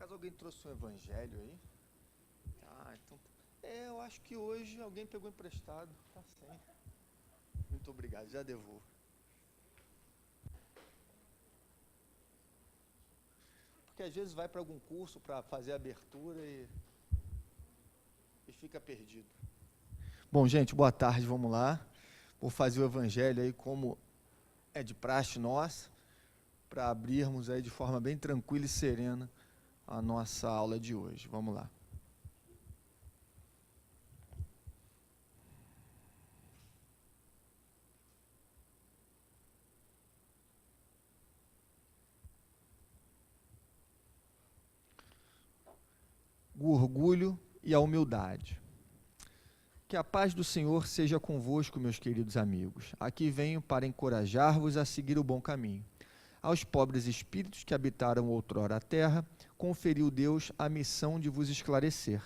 acaso alguém trouxe um evangelho aí? Então. Eu acho que hoje alguém pegou emprestado. Tá sem. Muito obrigado, já devolvo. Porque às vezes vai para algum curso para fazer a abertura e fica perdido. Bom, gente, boa tarde, vamos lá. Vou fazer o evangelho aí como é de praxe nossa, para abrirmos aí de forma bem tranquila e serena a nossa aula de hoje. Vamos lá. O orgulho e a humildade. Que a paz do Senhor seja convosco, meus queridos amigos. Aqui venho para encorajar-vos a seguir o bom caminho. Aos pobres espíritos que habitaram outrora a terra, conferiu Deus a missão de vos esclarecer.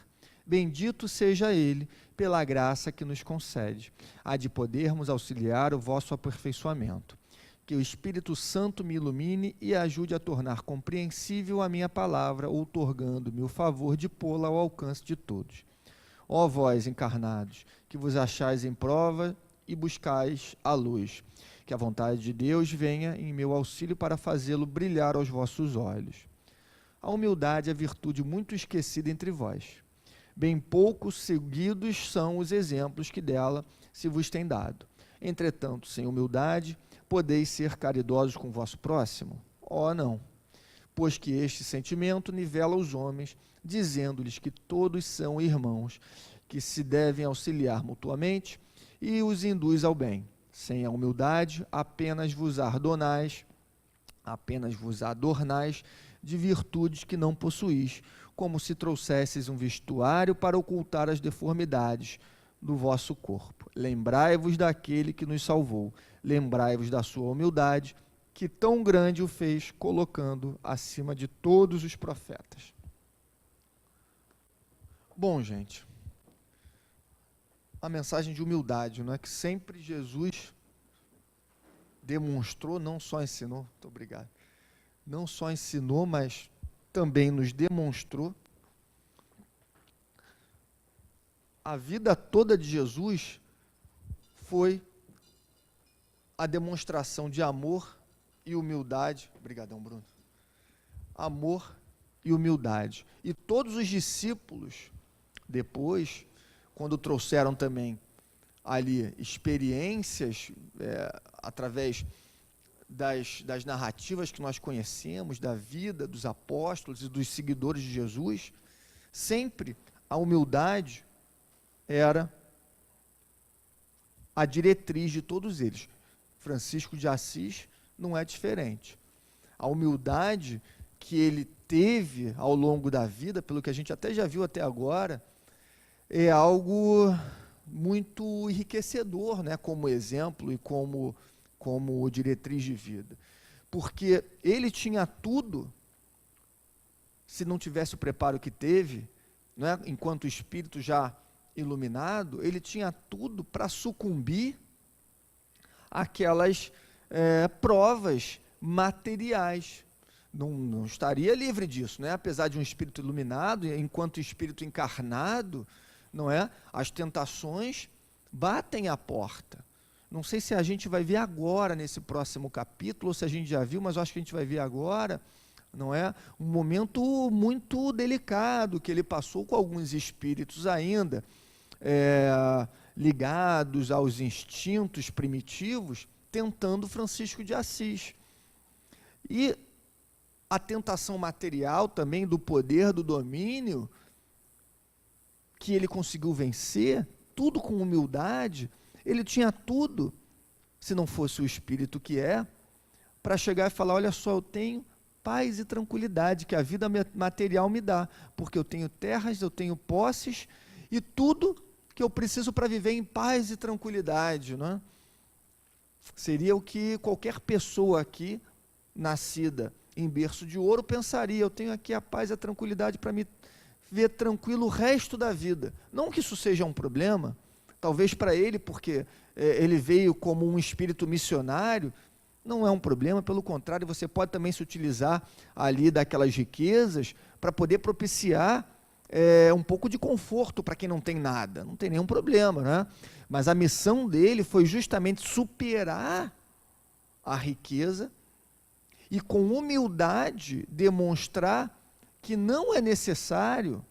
Bendito seja Ele pela graça que nos concede, a de podermos auxiliar o vosso aperfeiçoamento. Que o Espírito Santo me ilumine e ajude a tornar compreensível a minha palavra, outorgando-me o favor de pô-la ao alcance de todos. Ó vós, encarnados, que vos achais em prova e buscais a luz, que a vontade de Deus venha em meu auxílio para fazê-lo brilhar aos vossos olhos. A humildade é virtude muito esquecida entre vós. Bem poucos seguidos são os exemplos que dela se vos tem dado. Entretanto, sem humildade, podeis ser caridosos com o vosso próximo? Oh, não! Pois que este sentimento nivela os homens, dizendo-lhes que todos são irmãos, que se devem auxiliar mutuamente e os induz ao bem. Sem a humildade, apenas vos adornais de virtudes que não possuís, como se trouxesseis um vestuário para ocultar as deformidades do vosso corpo. Lembrai-vos daquele que nos salvou, lembrai-vos da sua humildade, que tão grande o fez, colocando acima de todos os profetas. Bom, gente, a mensagem de humildade, não é que sempre Jesus demonstrou, não só ensinou, muito obrigado, não só ensinou, mas também nos demonstrou. A vida toda de Jesus foi a demonstração de amor e humildade. Obrigadão, Bruno. Amor e humildade. E todos os discípulos, depois, quando trouxeram também ali experiências, através das narrativas que nós conhecemos, da vida dos apóstolos e dos seguidores de Jesus, sempre a humildade era a diretriz de todos eles. Francisco de Assis não é diferente. A humildade que ele teve ao longo da vida, pelo que a gente até já viu até agora, é algo muito enriquecedor, né, como exemplo e como diretriz de vida. Porque ele tinha tudo, se não tivesse o preparo que teve, né, enquanto espírito já iluminado, ele tinha tudo para sucumbir àquelas provas materiais. Não estaria livre disso, né? Apesar de um espírito iluminado, enquanto espírito encarnado, não é? As tentações batem à porta. Não sei se a gente vai ver agora nesse próximo capítulo, ou se a gente já viu, mas eu acho que a gente vai ver agora, não é? Um momento muito delicado que ele passou com alguns espíritos ainda, ligados aos instintos primitivos, tentando Francisco de Assis. E a tentação material também do poder, do domínio, que ele conseguiu vencer, tudo com humildade. Ele tinha tudo, se não fosse o espírito que é, para chegar e falar, olha só, eu tenho paz e tranquilidade que a vida material me dá, porque eu tenho terras, eu tenho posses e tudo que eu preciso para viver em paz e tranquilidade, não é? Seria o que qualquer pessoa aqui, nascida em berço de ouro, pensaria, eu tenho aqui a paz e a tranquilidade para me ver tranquilo o resto da vida. Não que isso seja um problema, talvez para ele, porque ele veio como um espírito missionário, Não é um problema, pelo contrário, você pode também se utilizar ali daquelas riquezas para poder propiciar um pouco de conforto para quem não tem nada, não tem nenhum problema, né? Mas a missão dele foi justamente superar a riqueza e com humildade demonstrar que não é necessário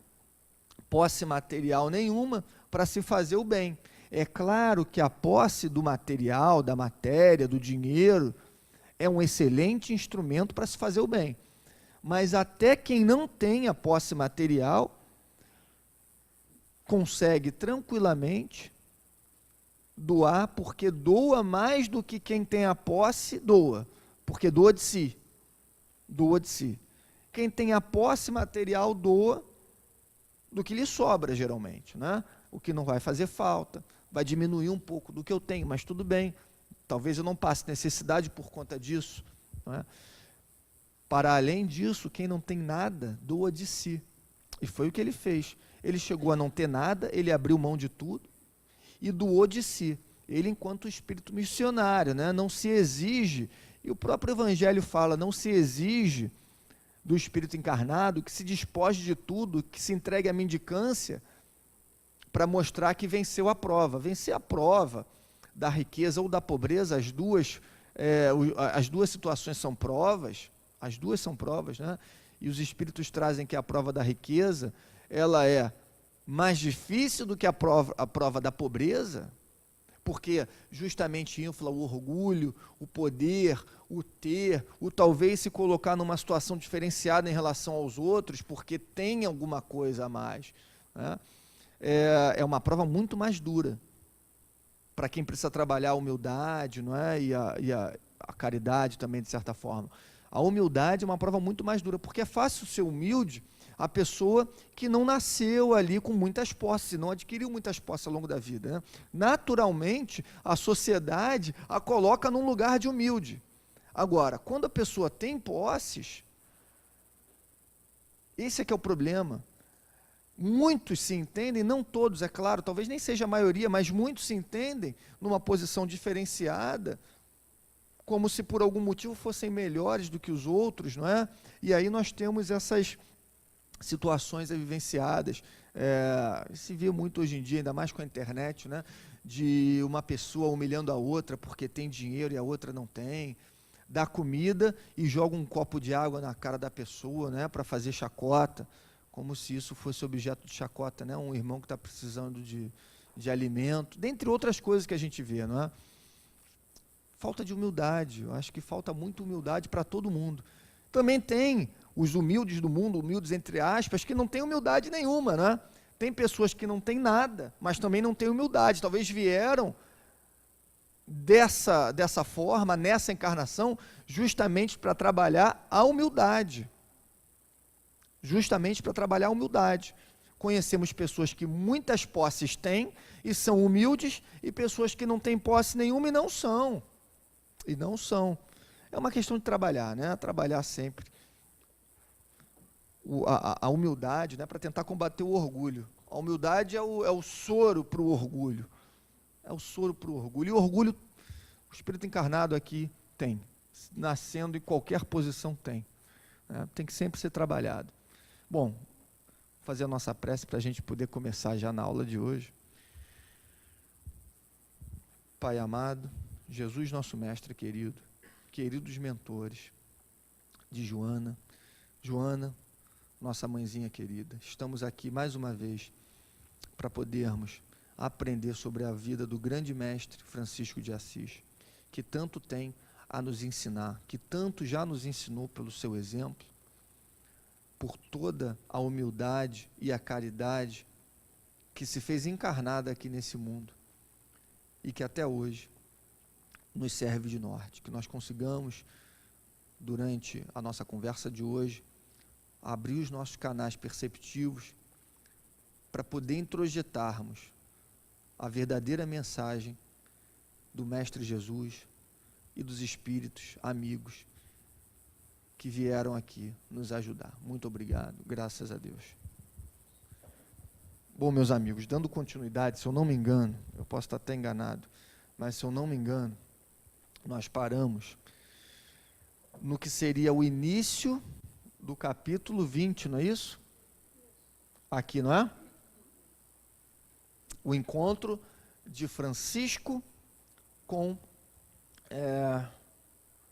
posse material nenhuma para se fazer o bem. É claro que a posse do material, da matéria, do dinheiro, é um excelente instrumento para se fazer o bem. Mas até quem não tem a posse material consegue tranquilamente doar, porque doa mais do que quem tem a posse doa, porque doa de si. Doa de si. Quem tem a posse material doa do que lhe sobra, geralmente, né? O que não vai fazer falta, vai diminuir um pouco do que eu tenho, mas tudo bem, talvez eu não passe necessidade por conta disso, né? Para além disso, quem não tem nada, doa de si, e foi o que ele fez. Ele chegou a não ter nada, ele abriu mão de tudo, e doou de si, ele enquanto espírito missionário, né? Não se exige, e o próprio Evangelho fala, não se exige do espírito encarnado que se despoje de tudo, que se entregue à mendicância, para mostrar que venceu a prova. Vencer a prova da riqueza ou da pobreza, as duas situações são provas, as duas são provas, né? E os espíritos trazem que a prova da riqueza, ela é mais difícil do que a prova da pobreza, porque justamente infla o orgulho, o poder, o ter, o talvez se colocar numa situação diferenciada em relação aos outros, porque tem alguma coisa a mais, né? É uma prova muito mais dura para quem precisa trabalhar a humildade, não é? E a caridade também, de certa forma. A humildade é uma prova muito mais dura, porque é fácil ser humilde a pessoa que não nasceu ali com muitas posses, não adquiriu muitas posses ao longo da vida, né? Naturalmente, a sociedade a coloca num lugar de humilde. Agora, quando a pessoa tem posses, esse é que é o problema. Muitos se entendem, não todos, é claro, talvez nem seja a maioria, mas muitos se entendem numa posição diferenciada, como se por algum motivo fossem melhores do que os outros, não é? E aí nós temos essas situações vivenciadas, se vê muito hoje em dia, ainda mais com a internet, né? De uma pessoa humilhando a outra porque tem dinheiro e a outra não tem, dá comida e joga um copo de água na cara da pessoa, né? Para fazer chacota, como se isso fosse objeto de chacota, né? Um irmão que está precisando de alimento, dentre outras coisas que a gente vê, não é? Falta de humildade, eu acho que falta muita humildade para todo mundo. Também tem os humildes do mundo, humildes entre aspas, que não têm humildade nenhuma, né? Tem pessoas que não têm nada, mas também não têm humildade, talvez vieram dessa forma, nessa encarnação, justamente para trabalhar a humildade. Justamente para trabalhar a humildade. Conhecemos pessoas que muitas posses têm e são humildes, e pessoas que não têm posse nenhuma e não são. E não são. É uma questão de trabalhar, né? Trabalhar sempre a humildade, né? Para tentar combater o orgulho. A humildade é o soro para o orgulho. É o soro para o orgulho. E o orgulho, o espírito encarnado aqui tem. Nascendo em qualquer posição tem. Né? Tem que sempre ser trabalhado. Bom, vou fazer a nossa prece para a gente poder começar já na aula de hoje. Pai amado, Jesus nosso mestre querido, queridos mentores de Joana, nossa mãezinha querida, estamos aqui mais uma vez para podermos aprender sobre a vida do grande mestre Francisco de Assis, que tanto tem a nos ensinar, que tanto já nos ensinou pelo seu exemplo, por toda a humildade e a caridade que se fez encarnada aqui nesse mundo e que até hoje nos serve de norte. Que nós consigamos, durante a nossa conversa de hoje, abrir os nossos canais perceptivos para poder introjetarmos a verdadeira mensagem do Mestre Jesus e dos espíritos amigos que vieram aqui nos ajudar. Muito obrigado, graças a Deus. Bom, meus amigos, dando continuidade, se eu não me engano, eu posso estar até enganado, mas se eu não me engano, nós paramos no que seria o início do capítulo 20, não é isso? Aqui, não é? O encontro de Francisco com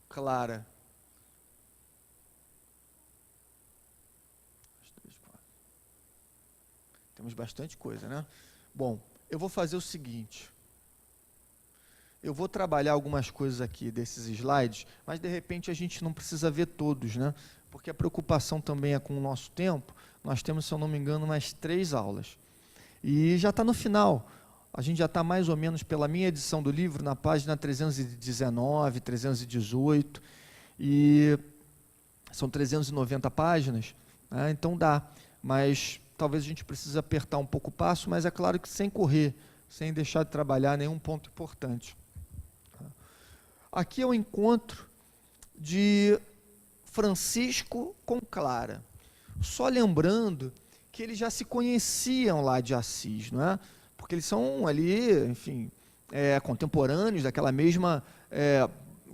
Clara. Temos bastante coisa, né? Bom, eu vou fazer o seguinte. Eu vou trabalhar algumas coisas aqui desses slides, mas de repente a gente não precisa ver todos, né? Porque a preocupação também é com o nosso tempo. Nós temos, se eu não me engano, mais 3 aulas. E já está no final. A gente já está mais ou menos, pela minha edição do livro, na página 319, 318. E são 390 páginas, né? Então dá. Mas talvez a gente precise apertar um pouco o passo, mas é claro que sem correr, sem deixar de trabalhar nenhum ponto importante. Aqui é o encontro de Francisco com Clara. Só lembrando que eles já se conheciam lá de Assis, não é? Porque eles são ali, enfim, contemporâneos daquela mesma,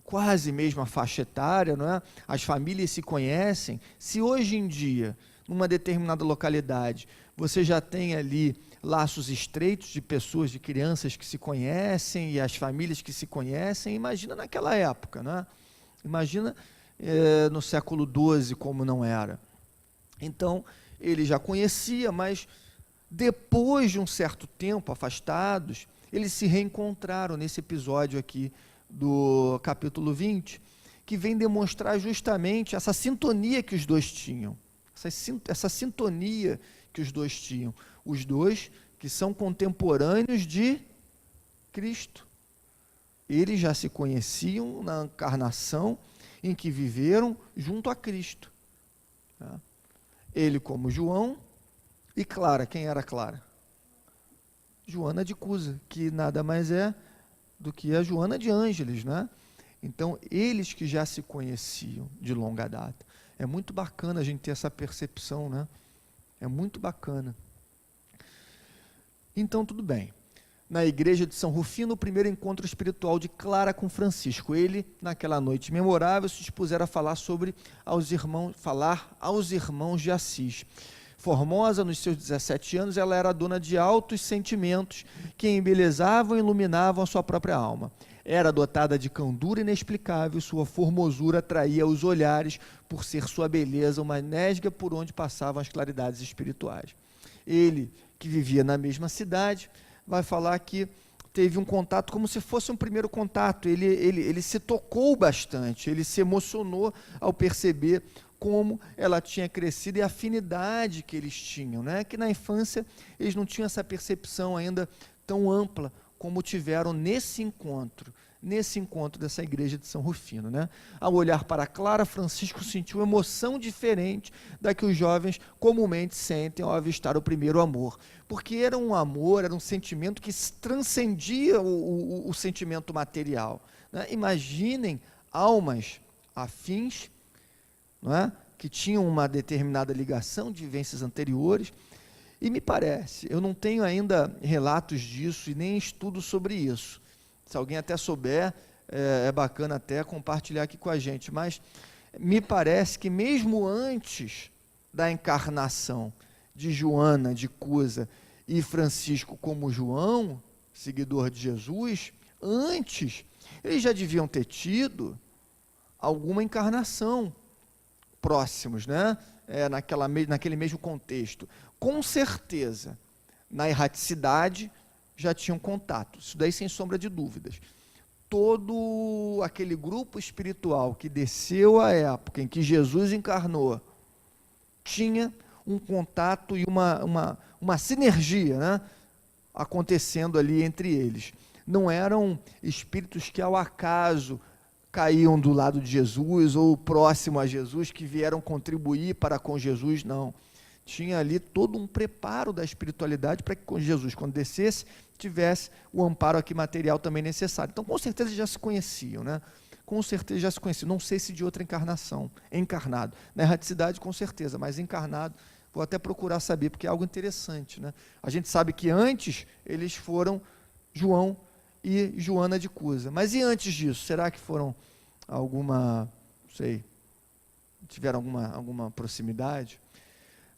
quase mesma faixa etária, não é? As famílias se conhecem. Se hoje em dia, numa determinada localidade, você já tem ali laços estreitos de pessoas, de crianças que se conhecem e as famílias que se conhecem, imagina naquela época, né? Imagina no século XII como não era. Então, ele já conhecia, mas depois de um certo tempo, afastados, eles se reencontraram nesse episódio aqui do capítulo 20, que vem demonstrar justamente essa sintonia que os dois tinham, essa sintonia que os dois tinham. Os dois que são contemporâneos de Cristo. Eles já se conheciam na encarnação em que viveram junto a Cristo. Ele como João e Clara. Quem era Clara? Joana de Cusa, que nada mais é do que a Joana de Ângeles, né? Então, eles que já se conheciam de longa data. É muito bacana a gente ter essa percepção, né? É muito bacana. Então, tudo bem. Na igreja de São Rufino, o primeiro encontro espiritual de Clara com Francisco. Ele, naquela noite memorável, se dispuseram a falar aos irmãos de Assis. Formosa, nos seus 17 anos, ela era dona de altos sentimentos que embelezavam e iluminavam a sua própria alma. Era dotada de candura inexplicável, sua formosura atraía os olhares por ser sua beleza uma nesga por onde passavam as claridades espirituais. Ele, que vivia na mesma cidade, vai falar que teve um contato como se fosse um primeiro contato. Ele se tocou bastante, ele se emocionou ao perceber como ela tinha crescido e a afinidade que eles tinham, né? Que na infância eles não tinham essa percepção ainda tão ampla como tiveram nesse encontro dessa igreja de São Rufino, né? Ao olhar para Clara, Francisco sentiu emoção diferente da que os jovens comumente sentem ao avistar o primeiro amor, porque era um amor, era um sentimento que transcendia o sentimento material, né? Imaginem almas afins, não é? Que tinham uma determinada ligação de vivências anteriores, e me parece, eu não tenho ainda relatos disso e nem estudo sobre isso. Se alguém até souber, é bacana até compartilhar aqui com a gente, mas me parece que mesmo antes da encarnação de Joana de Cusa e Francisco como João, seguidor de Jesus, antes, eles já deviam ter tido alguma encarnação próximos, né? Naquele mesmo contexto. Com certeza, na erraticidade, já tinham contato. Isso daí sem sombra de dúvidas. Todo aquele grupo espiritual que desceu à época em que Jesus encarnou, tinha um contato e uma sinergia, né, acontecendo ali entre eles. Não eram espíritos que ao acaso caíam do lado de Jesus ou próximo a Jesus, que vieram contribuir para com Jesus, não. Tinha ali todo um preparo da espiritualidade para que com Jesus, quando descesse, tivesse o amparo aqui material também necessário. Então, com certeza já se conheciam, né? Com certeza já se conheciam. Não sei se de outra encarnação, encarnado. Na erraticidade, com certeza, mas encarnado, vou até procurar saber, porque é algo interessante, né? A gente sabe que antes eles foram João e Joana de Cusa. Mas e antes disso? Será que foram alguma sei, tiveram alguma proximidade.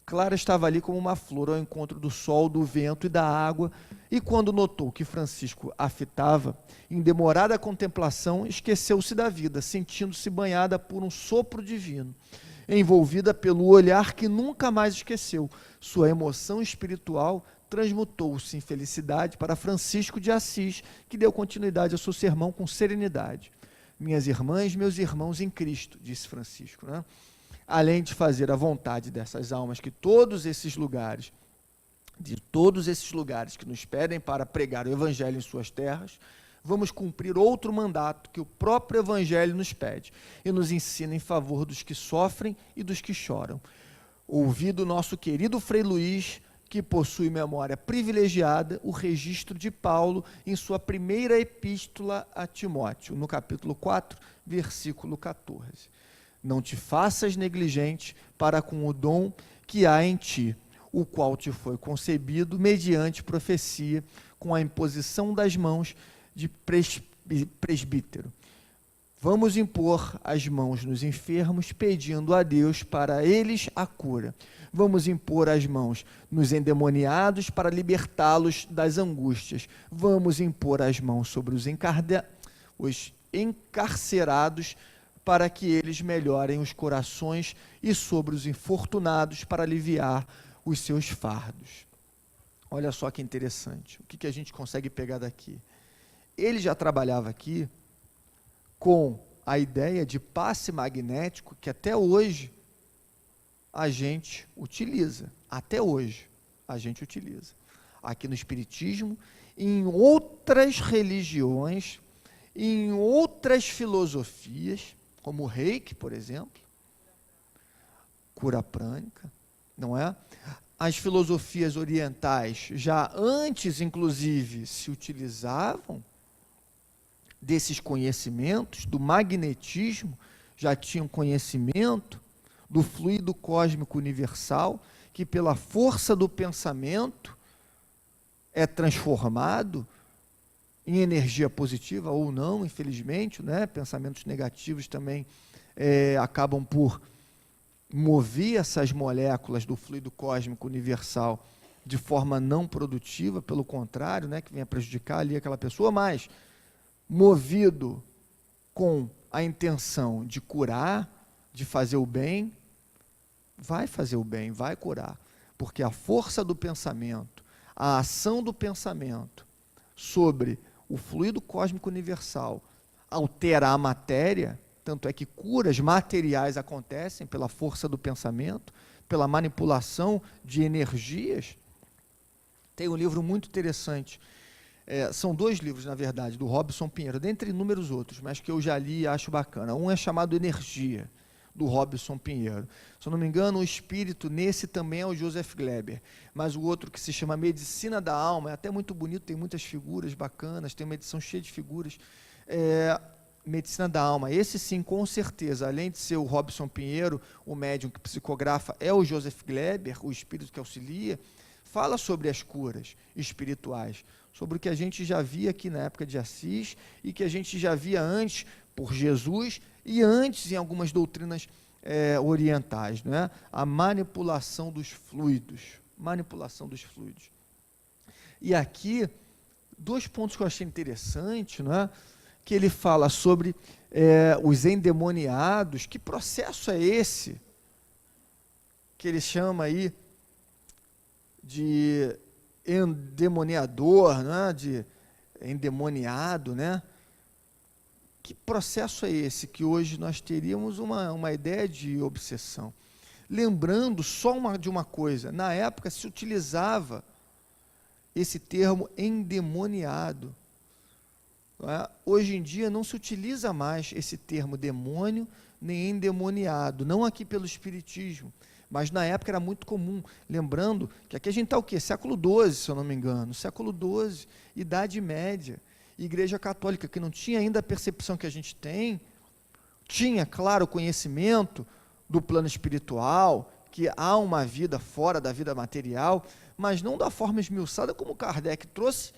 Clara estava ali como uma flor ao encontro do sol, do vento e da água, e quando notou que Francisco a fitava, em demorada contemplação, esqueceu-se da vida, sentindo-se banhada por um sopro divino, envolvida pelo olhar que nunca mais esqueceu. Sua emoção espiritual transmutou-se em felicidade para Francisco de Assis, que deu continuidade ao seu sermão com serenidade. Minhas irmãs, meus irmãos em Cristo, disse Francisco, né? Além de fazer a vontade dessas almas que de todos esses lugares que nos pedem para pregar o Evangelho em suas terras, vamos cumprir outro mandato que o próprio Evangelho nos pede e nos ensina em favor dos que sofrem e dos que choram. Ouvi do nosso querido Frei Luís, que possui memória privilegiada, o registro de Paulo em sua primeira epístola a Timóteo, no capítulo 4, versículo 14. Não te faças negligente para com o dom que há em ti, o qual te foi concebido mediante profecia, com a imposição das mãos de presbítero. Vamos impor as mãos nos enfermos, pedindo a Deus para eles a cura. Vamos impor as mãos nos endemoniados para libertá-los das angústias. Vamos impor as mãos sobre os encarcerados para que eles melhorem os corações e sobre os infortunados para aliviar os seus fardos. Olha só que interessante, o que a gente consegue pegar daqui? Ele já trabalhava aqui com a ideia de passe magnético que até hoje a gente utiliza. Até hoje a gente utiliza. Aqui no Espiritismo, em outras religiões, em outras filosofias, como o Reiki, por exemplo, cura prânica, não é? As filosofias orientais, já antes, inclusive, se utilizavam desses conhecimentos, do magnetismo, já tinham conhecimento do fluido cósmico universal, que pela força do pensamento é transformado em energia positiva ou não, infelizmente, né? Pensamentos negativos também acabam por mover essas moléculas do fluido cósmico universal de forma não produtiva, pelo contrário, né? Que venha prejudicar ali aquela pessoa, mas movido com a intenção de curar, de fazer o bem, vai fazer o bem, vai curar, porque a força do pensamento, a ação do pensamento sobre o fluido cósmico universal altera a matéria, tanto é que curas materiais acontecem pela força do pensamento, pela manipulação de energias. Tem um livro muito interessante, são dois livros, na verdade, do Robson Pinheiro, dentre inúmeros outros, mas que eu já li e acho bacana. Um é chamado Energia, do Robson Pinheiro. Se eu não me engano, o espírito nesse também é o Joseph Gleber, mas o outro que se chama Medicina da Alma, é até muito bonito, tem muitas figuras bacanas, tem uma edição cheia de figuras, Medicina da Alma. Esse sim, com certeza, além de ser o Robson Pinheiro, o médium que psicografa é o Joseph Gleber, o espírito que auxilia, fala sobre as curas espirituais, sobre o que a gente já via aqui na época de Assis e que a gente já via antes por Jesus e antes em algumas doutrinas orientais, né? A manipulação dos fluidos. E aqui, dois pontos que eu achei interessante, né? Que ele fala sobre os endemoniados. Que processo é esse? Que ele chama aí de endemoniador, né? De endemoniado, né? Que processo é esse que hoje nós teríamos uma ideia de obsessão? Lembrando só de uma coisa, na época se utilizava esse termo endemoniado. Não é? Hoje em dia não se utiliza mais esse termo demônio nem endemoniado, não aqui pelo Espiritismo, mas na época era muito comum. Lembrando que aqui a gente está o quê? Século XII, se eu não me engano, século XII, Idade Média. Igreja Católica, que não tinha ainda a percepção que a gente tem, tinha, claro, conhecimento do plano espiritual, que há uma vida fora da vida material, mas não da forma esmiuçada como Kardec trouxe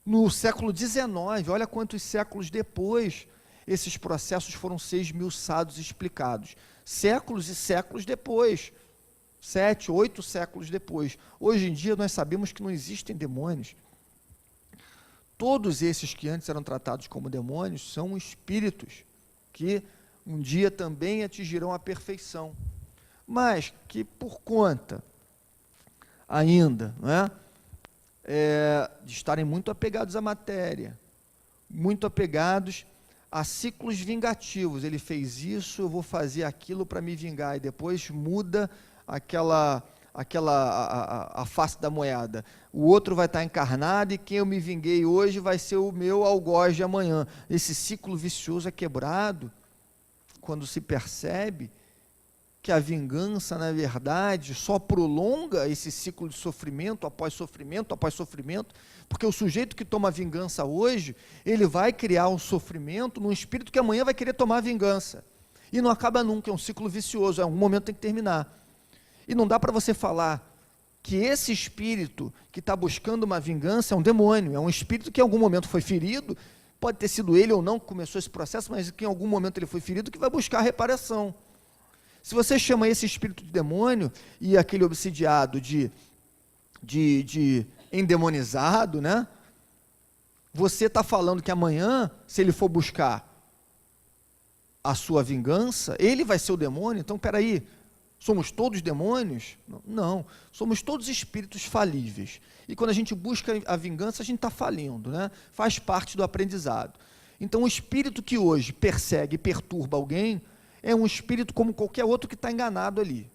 no século XIX. Olha quantos séculos depois. esses processos foram ser esmiuçados e explicados. Séculos e séculos depois, 7, 8 séculos depois. Hoje em dia nós sabemos que não existem demônios. Todos esses que antes eram tratados como demônios são espíritos que um dia também atingirão a perfeição, mas que por conta ainda, não é, de estarem muito apegados à matéria, muito apegados a ciclos vingativos. Ele fez isso, eu vou fazer aquilo para me vingar, e depois muda a face da moeda. O outro vai estar encarnado e quem eu me vinguei hoje vai ser o meu algoz de amanhã. Esse ciclo vicioso é quebrado quando se percebe que a vingança, na verdade, só prolonga esse ciclo de sofrimento após sofrimento, após sofrimento, porque o sujeito que toma vingança hoje, ele vai criar um sofrimento num espírito que amanhã vai querer tomar vingança. E não acaba nunca, é um ciclo vicioso, em algum momento tem que terminar. E não dá para você falar que esse espírito que está buscando uma vingança é um demônio, é um espírito que em algum momento foi ferido, pode ter sido ele ou não que começou esse processo, mas que em algum momento ele foi ferido, que vai buscar reparação. Se você chama esse espírito de demônio e aquele obsidiado de endemonizado, né? Você está falando que amanhã, se ele for buscar a sua vingança, ele vai ser o demônio. Então, peraí, somos todos demônios? Não, somos todos espíritos falíveis. E quando a gente busca a vingança, a gente está falindo, né? Faz parte do aprendizado. Então, o espírito que hoje persegue e perturba alguém é um espírito como qualquer outro que está enganado ali.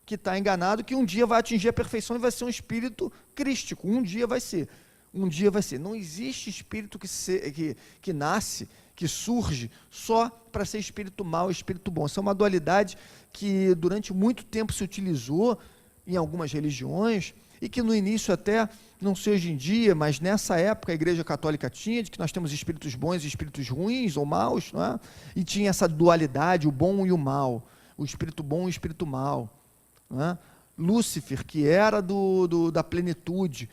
Que está enganado, que um dia vai atingir a perfeição e vai ser um espírito crístico. Um dia vai ser. Um dia vai ser. Não existe espírito que nasce, que surge só para ser espírito mau e espírito bom. Essa é uma dualidade que durante muito tempo se utilizou em algumas religiões e que no início até, não sei hoje em dia, mas nessa época a Igreja Católica tinha, de que nós temos espíritos bons e espíritos ruins ou maus, não é? E tinha essa dualidade, o bom e o mal, o espírito bom e o espírito mau. Não é? Lúcifer, que era da plenitude,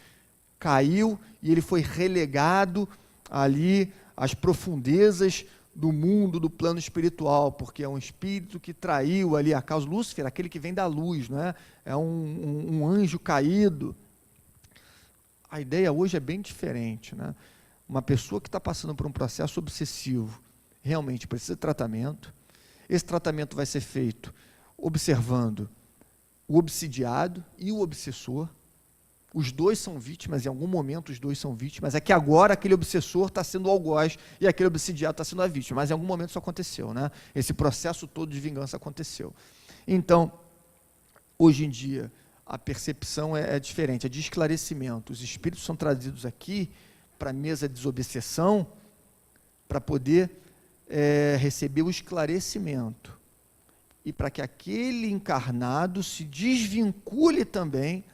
caiu e ele foi relegado ali às profundezas do mundo, do plano espiritual, porque é um espírito que traiu ali a causa. Lúcifer, aquele que vem da luz, não é? É um anjo caído. A ideia hoje é bem diferente, né? Uma pessoa que está passando por um processo obsessivo, realmente precisa de tratamento. Esse tratamento vai ser feito observando o obsidiado e o obsessor. Os dois são vítimas, em algum momento os dois são vítimas. É que agora aquele obsessor está sendo o algoz e aquele obsidiado está sendo a vítima, mas em algum momento isso aconteceu, né? Esse processo todo de vingança aconteceu. Então, hoje em dia, a percepção é diferente, é de esclarecimento. Os espíritos são trazidos aqui para a mesa de desobsessão, para poder receber o esclarecimento e para que aquele encarnado se desvincule também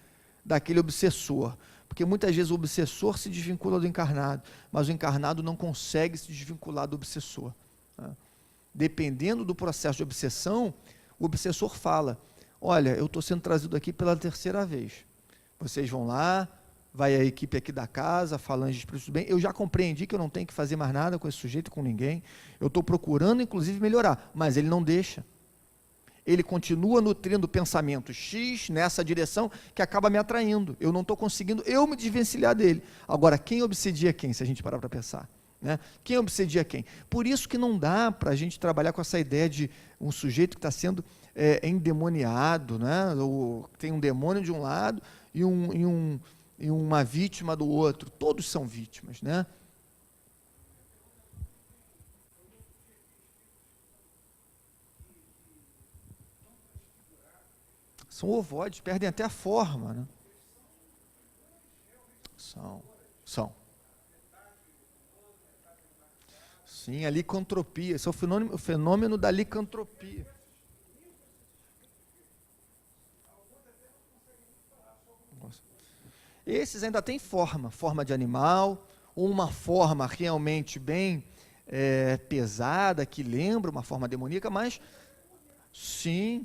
daquele obsessor, porque muitas vezes o obsessor se desvincula do encarnado, mas o encarnado não consegue se desvincular do obsessor, né? Dependendo do processo de obsessão, o obsessor fala: olha, eu estou sendo trazido aqui pela terceira vez, vocês vão lá, vai a equipe aqui da casa, falando de espíritos do bem, eu já compreendi que eu não tenho que fazer mais nada com esse sujeito, com ninguém, eu estou procurando inclusive melhorar, mas ele não deixa. Ele continua nutrindo pensamento X nessa direção que acaba me atraindo. Eu não estou conseguindo me desvencilhar dele. Agora, quem obsedia quem, se a gente parar para pensar? Né? Quem obsedia quem? Por isso que não dá para a gente trabalhar com essa ideia de um sujeito que está sendo endemoniado, né? Ou tem um demônio de um lado e uma vítima do outro. Todos são vítimas, né? São ovoides, perdem até a forma, né? São. Sim, a licantropia, esse é o fenômeno da licantropia. Nossa. Esses ainda têm forma de animal, ou uma forma realmente bem pesada, que lembra uma forma demoníaca, mas sim.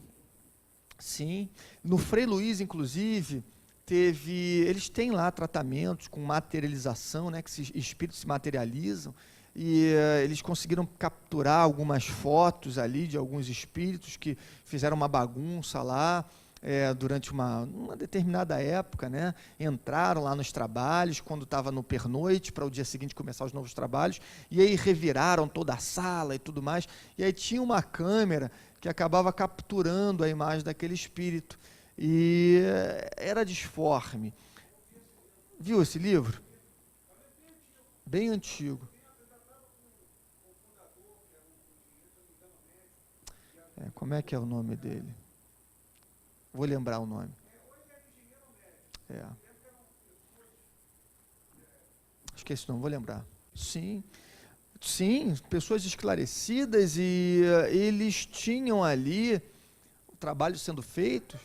Sim, no Frei Luiz, inclusive, eles têm lá tratamentos com materialização, né, que esses espíritos se materializam, e eles conseguiram capturar algumas fotos ali de alguns espíritos que fizeram uma bagunça lá, durante uma determinada época, né? Entraram lá nos trabalhos, quando estava no pernoite, para o dia seguinte começar os novos trabalhos, e aí reviraram toda a sala e tudo mais, e aí tinha uma câmera que acabava capturando a imagem daquele espírito, e era disforme. Viu esse livro? Bem antigo. Como é que é o nome dele? Vou lembrar o nome. Esqueci o nome, vou lembrar. Sim, sim, pessoas esclarecidas, e eles tinham ali o trabalho sendo feito.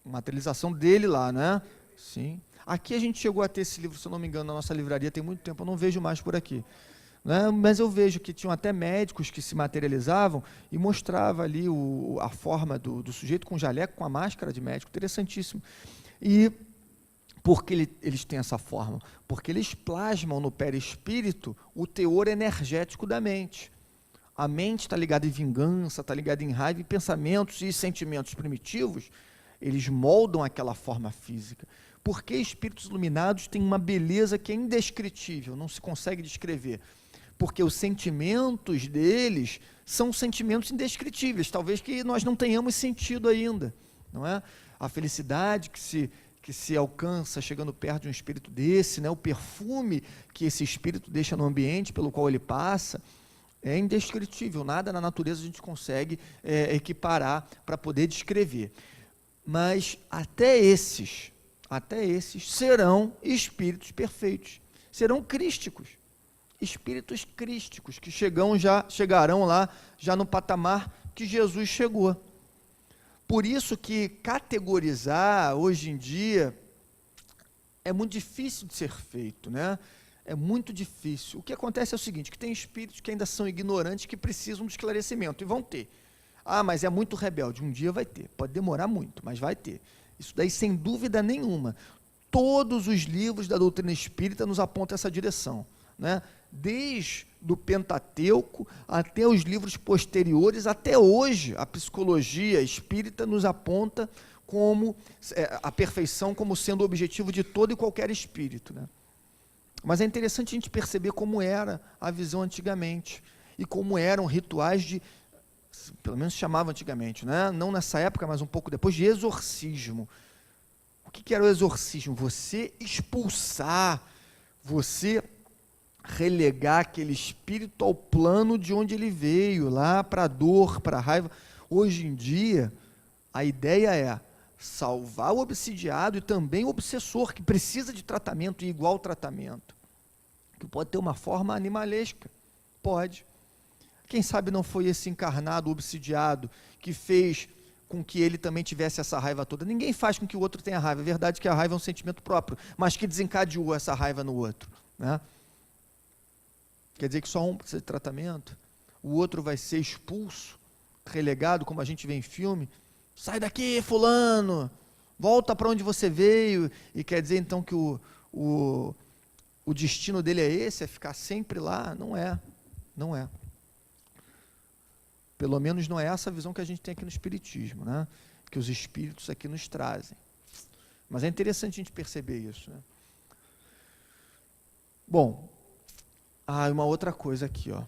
Materialização dele lá, né? Sim. Aqui a gente chegou a ter esse livro, se eu não me engano, na nossa livraria tem muito tempo, eu não vejo mais por aqui. Né? Mas eu vejo que tinham até médicos que se materializavam e mostrava ali a forma do sujeito com jaleco, com a máscara de médico, interessantíssimo. E por que eles têm essa forma? Porque eles plasmam no perispírito o teor energético da mente. A mente está ligada em vingança, está ligada em raiva, e pensamentos e sentimentos primitivos, eles moldam aquela forma física. Porque espíritos iluminados têm uma beleza que é indescritível, não se consegue descrever. Porque os sentimentos deles são sentimentos indescritíveis, talvez que nós não tenhamos sentido ainda, não é? A felicidade que se alcança chegando perto de um espírito desse, né? O perfume que esse espírito deixa no ambiente pelo qual ele passa, é indescritível, nada na natureza a gente consegue equiparar para poder descrever. Mas até esses serão espíritos perfeitos, serão crísticos, espíritos crísticos, que chegarão lá, já no patamar que Jesus chegou. Por isso que categorizar, hoje em dia, é muito difícil de ser feito, né? É muito difícil. O que acontece é o seguinte, que tem espíritos que ainda são ignorantes, que precisam de esclarecimento, e vão ter. Ah, mas é muito rebelde. Um dia vai ter. Pode demorar muito, mas vai ter. Isso daí, sem dúvida nenhuma. Todos os livros da doutrina espírita nos apontam essa direção, né? Desde o Pentateuco até os livros posteriores, até hoje, a psicologia espírita nos aponta como a perfeição como sendo o objetivo de todo e qualquer espírito, né? Mas é interessante a gente perceber como era a visão antigamente e como eram rituais pelo menos chamava antigamente, né? Não nessa época, mas um pouco depois, de exorcismo. O que era o exorcismo? Você expulsar, você relegar aquele espírito ao plano de onde ele veio, lá para a dor, para a raiva. Hoje em dia, a ideia é salvar o obsidiado e também o obsessor, que precisa de tratamento, e igual tratamento, que pode ter uma forma animalesca, pode. Quem sabe não foi esse encarnado, obsidiado, que fez com que ele também tivesse essa raiva toda. Ninguém faz com que o outro tenha raiva. É verdade que a raiva é um sentimento próprio, mas que desencadeou essa raiva no outro, né? Quer dizer que só um precisa de tratamento, o outro vai ser expulso, relegado, como a gente vê em filme. Sai daqui, fulano, volta para onde você veio. E quer dizer então que o destino dele é esse, é ficar sempre lá? Não é, não é. Pelo menos não é essa a visão que a gente tem aqui no Espiritismo, né? Que os espíritos aqui nos trazem. Mas é interessante a gente perceber isso, né? Bom, uma outra coisa aqui, ó.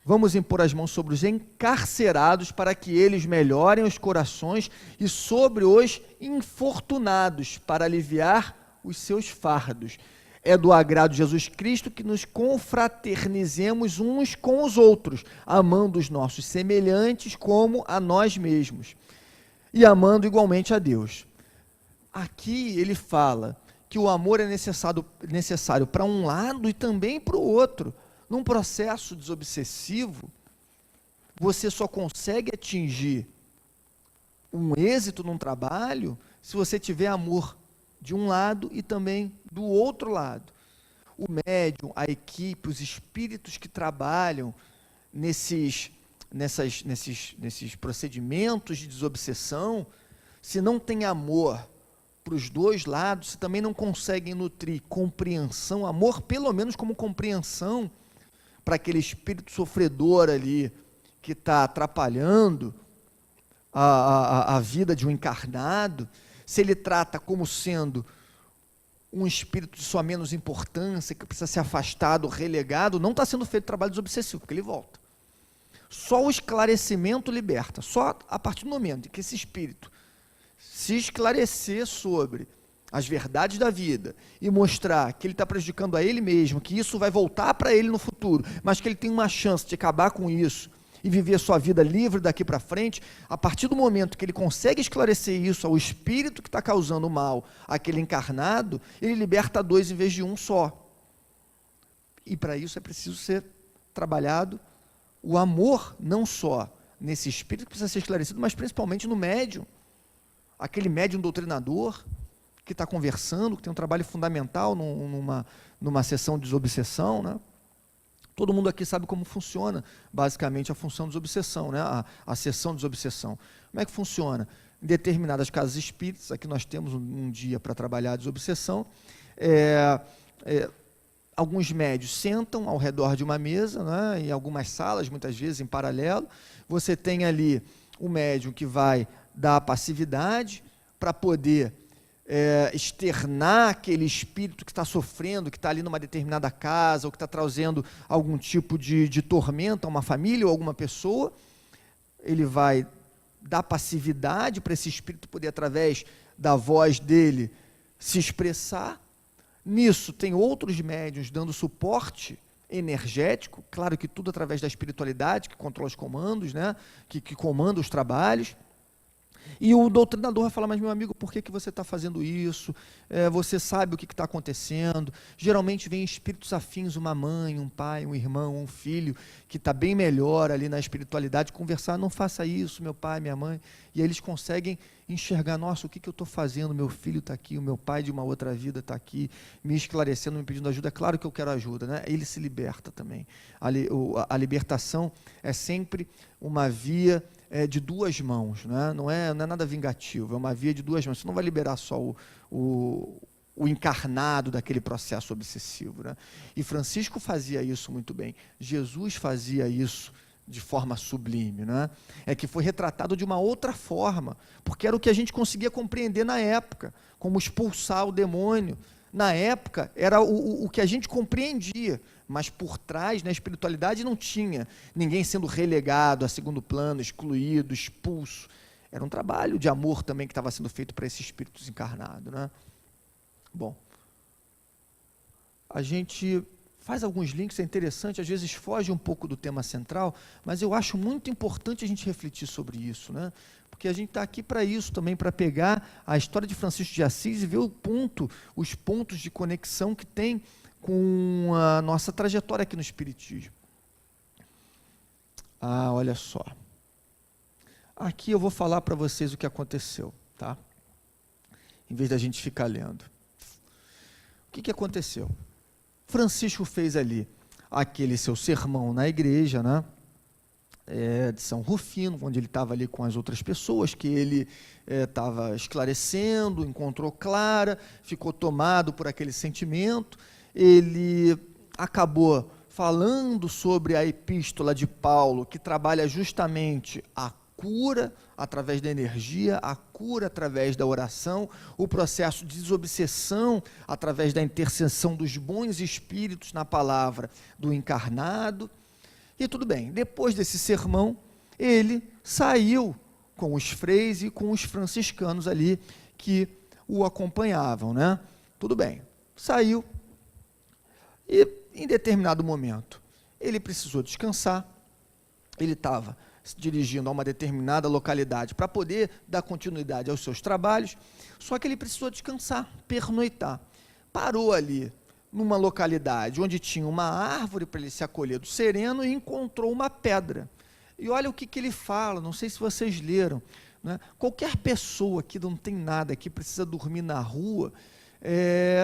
Vamos impor as mãos sobre os encarcerados para que eles melhorem os corações, e sobre os infortunados para aliviar os seus fardos. É do agrado de Jesus Cristo que nos confraternizemos uns com os outros, amando os nossos semelhantes como a nós mesmos, e amando igualmente a Deus. Aqui ele fala que o amor é necessário para um lado e também para o outro. Num processo desobsessivo, você só consegue atingir um êxito num trabalho se você tiver amor de um lado e também do outro lado. O médium, a equipe, os espíritos que trabalham nesses procedimentos de desobsessão, se não tem amor para os dois lados, se também não conseguem nutrir compreensão, amor, pelo menos como compreensão para aquele espírito sofredor ali, que está atrapalhando a vida de um encarnado, se ele trata como sendo um espírito de sua menos importância, que precisa ser afastado, relegado, não está sendo feito trabalho desobsessivo, porque ele volta. Só o esclarecimento liberta, só a partir do momento em que esse espírito se esclarecer sobre as verdades da vida e mostrar que ele está prejudicando a ele mesmo, que isso vai voltar para ele no futuro, mas que ele tem uma chance de acabar com isso e viver a sua vida livre daqui para frente, a partir do momento que ele consegue esclarecer isso ao espírito que está causando o mal, aquele encarnado, ele liberta dois em vez de um só. E para isso é preciso ser trabalhado o amor, não só nesse espírito que precisa ser esclarecido, mas principalmente no médium, aquele médium doutrinador que está conversando, que tem um trabalho fundamental numa sessão de desobsessão, né? Todo mundo aqui sabe como funciona, basicamente, a função de desobsessão, né? A sessão de desobsessão. Como é que funciona? Em determinadas casas espíritas, aqui nós temos um dia para trabalhar a desobsessão, alguns médios sentam ao redor de uma mesa, né? Em algumas salas, muitas vezes em paralelo, você tem ali o médium que vai dar a passividade para poder externar aquele espírito que está sofrendo, que está ali numa determinada casa, ou que está trazendo algum tipo de tormento a uma família ou alguma pessoa. Ele vai dar passividade para esse espírito poder, através da voz dele, se expressar. Nisso tem outros médiuns dando suporte energético, claro que tudo através da espiritualidade, que controla os comandos, né? que comanda os trabalhos. E o doutrinador vai falar: mas meu amigo, por que você está fazendo isso? Você sabe o que está acontecendo? Geralmente vem espíritos afins, uma mãe, um pai, um irmão, um filho, que está bem melhor ali na espiritualidade, conversar: não faça isso, meu pai, minha mãe. E aí eles conseguem enxergar: nossa, o que eu estou fazendo? Meu filho está aqui, o meu pai de uma outra vida está aqui, me esclarecendo, me pedindo ajuda. É claro que eu quero ajuda, né? Ele se liberta também. A libertação é sempre uma via de duas mãos, né? Não é nada vingativo, é uma via de duas mãos. Você não vai liberar só o encarnado daquele processo obsessivo, né? E Francisco fazia isso muito bem, Jesus fazia isso de forma sublime, né? É que foi retratado de uma outra forma, porque era o que a gente conseguia compreender na época, como expulsar o demônio. Na época era o que a gente compreendia, mas por trás, na espiritualidade, não tinha ninguém sendo relegado a segundo plano, excluído, expulso. Era um trabalho de amor também que estava sendo feito para esse espírito desencarnado, né? Bom, a gente faz alguns links, é interessante, às vezes foge um pouco do tema central, mas eu acho muito importante a gente refletir sobre isso, né? Porque a gente está aqui para isso também, para pegar a história de Francisco de Assis e ver os pontos de conexão que tem com a nossa trajetória aqui no Espiritismo. Olha só. Aqui eu vou falar para vocês o que aconteceu, tá? Em vez da gente ficar lendo. O que aconteceu? Francisco fez ali aquele seu sermão na igreja, né? De São Rufino, onde ele estava ali com as outras pessoas, que ele estava esclarecendo, encontrou Clara, ficou tomado por aquele sentimento. Ele acabou falando sobre a epístola de Paulo, que trabalha justamente a cura através da energia, a cura através da oração, o processo de desobsessão através da intercessão dos bons espíritos na palavra do encarnado. E tudo bem, depois desse sermão, ele saiu com os freis e com os franciscanos ali que o acompanhavam, né? Tudo bem, saiu e em determinado momento ele precisou descansar, ele estava se dirigindo a uma determinada localidade para poder dar continuidade aos seus trabalhos, só que ele precisou descansar, pernoitar. Parou ali numa localidade onde tinha uma árvore para ele se acolher do sereno e encontrou uma pedra. E olha o que ele fala, não sei se vocês leram, né? Qualquer pessoa que não tem nada, que precisa dormir na rua,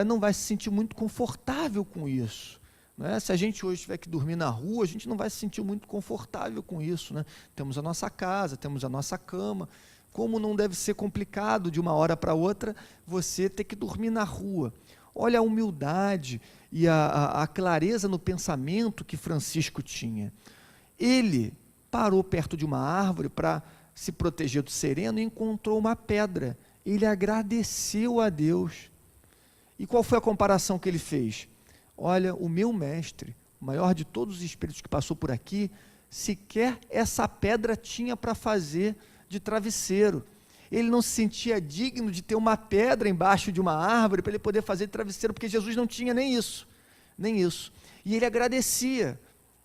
não vai se sentir muito confortável com isso, né? Se a gente hoje tiver que dormir na rua, a gente não vai se sentir muito confortável com isso, né? Temos a nossa casa, temos a nossa cama, Como não deve ser complicado de uma hora para outra você ter que dormir na rua. Olha a humildade e a clareza no pensamento que Francisco tinha. Ele parou perto de uma árvore para se proteger do sereno e encontrou uma pedra. Ele agradeceu a Deus. E qual foi a comparação que ele fez? Olha, o meu mestre, o maior de todos os espíritos que passou por aqui, sequer essa pedra tinha para fazer de travesseiro. Ele não se sentia digno de ter uma pedra embaixo de uma árvore para ele poder fazer de travesseiro, porque Jesus não tinha nem isso. E ele agradecia,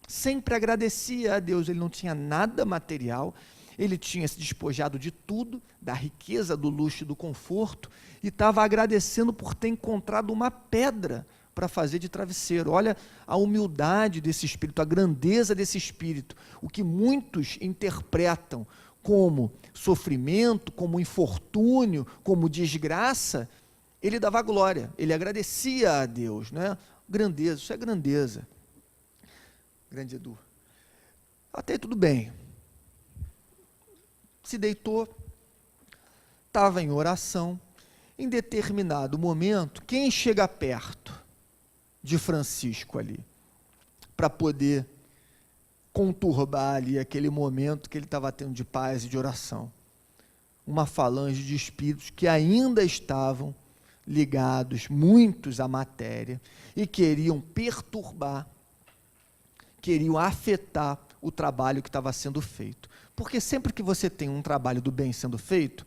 sempre agradecia a Deus. Ele não tinha nada material, ele tinha se despojado de tudo, da riqueza, do luxo e do conforto, e estava agradecendo por ter encontrado uma pedra para fazer de travesseiro. Olha a humildade desse espírito, a grandeza desse espírito, o que muitos interpretam como sofrimento, como infortúnio, como desgraça, ele dava glória, ele agradecia a Deus, né? Grandeza, isso é grandeza. Grande Edu. Até aí tudo bem. Se deitou, estava em oração. Em determinado momento, quem chega perto de Francisco ali, para poder conturbar ali aquele momento que ele estava tendo de paz e de oração? Uma falange de espíritos que ainda estavam ligados, muitos à matéria, e queriam perturbar, queriam afetar o trabalho que estava sendo feito. Porque sempre que você tem um trabalho do bem sendo feito,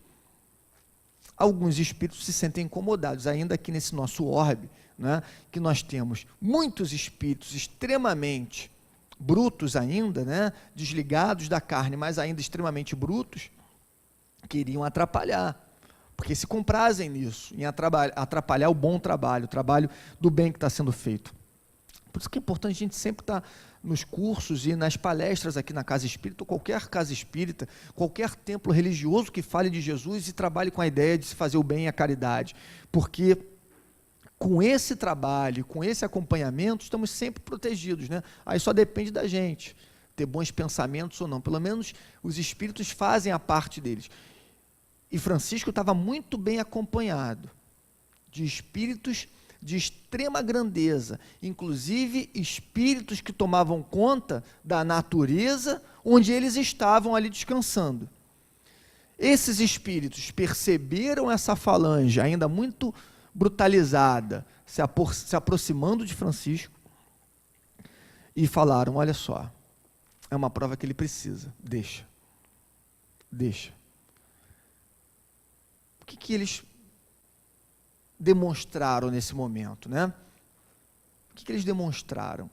alguns espíritos se sentem incomodados, ainda aqui nesse nosso orbe, né, que nós temos muitos espíritos extremamente brutos ainda, né, desligados da carne, mas ainda extremamente brutos, queriam atrapalhar, porque se comprazem nisso, em atrapalhar o bom trabalho, o trabalho do bem que está sendo feito. Por isso que é importante a gente sempre estar nos cursos e nas palestras aqui na Casa Espírita, ou qualquer casa espírita, qualquer templo religioso que fale de Jesus e trabalhe com a ideia de se fazer o bem e a caridade, porque com esse trabalho, com esse acompanhamento, estamos sempre protegidos, né? Aí só depende da gente ter bons pensamentos ou não, pelo menos os espíritos fazem a parte deles. E Francisco estava muito bem acompanhado de espíritos de extrema grandeza, inclusive espíritos que tomavam conta da natureza onde eles estavam ali descansando. Esses espíritos perceberam essa falange ainda muito brutalizada, se aproximando de Francisco, e falaram: olha só, é uma prova que ele precisa, deixa. O que eles demonstraram nesse momento, né? O que eles demonstraram?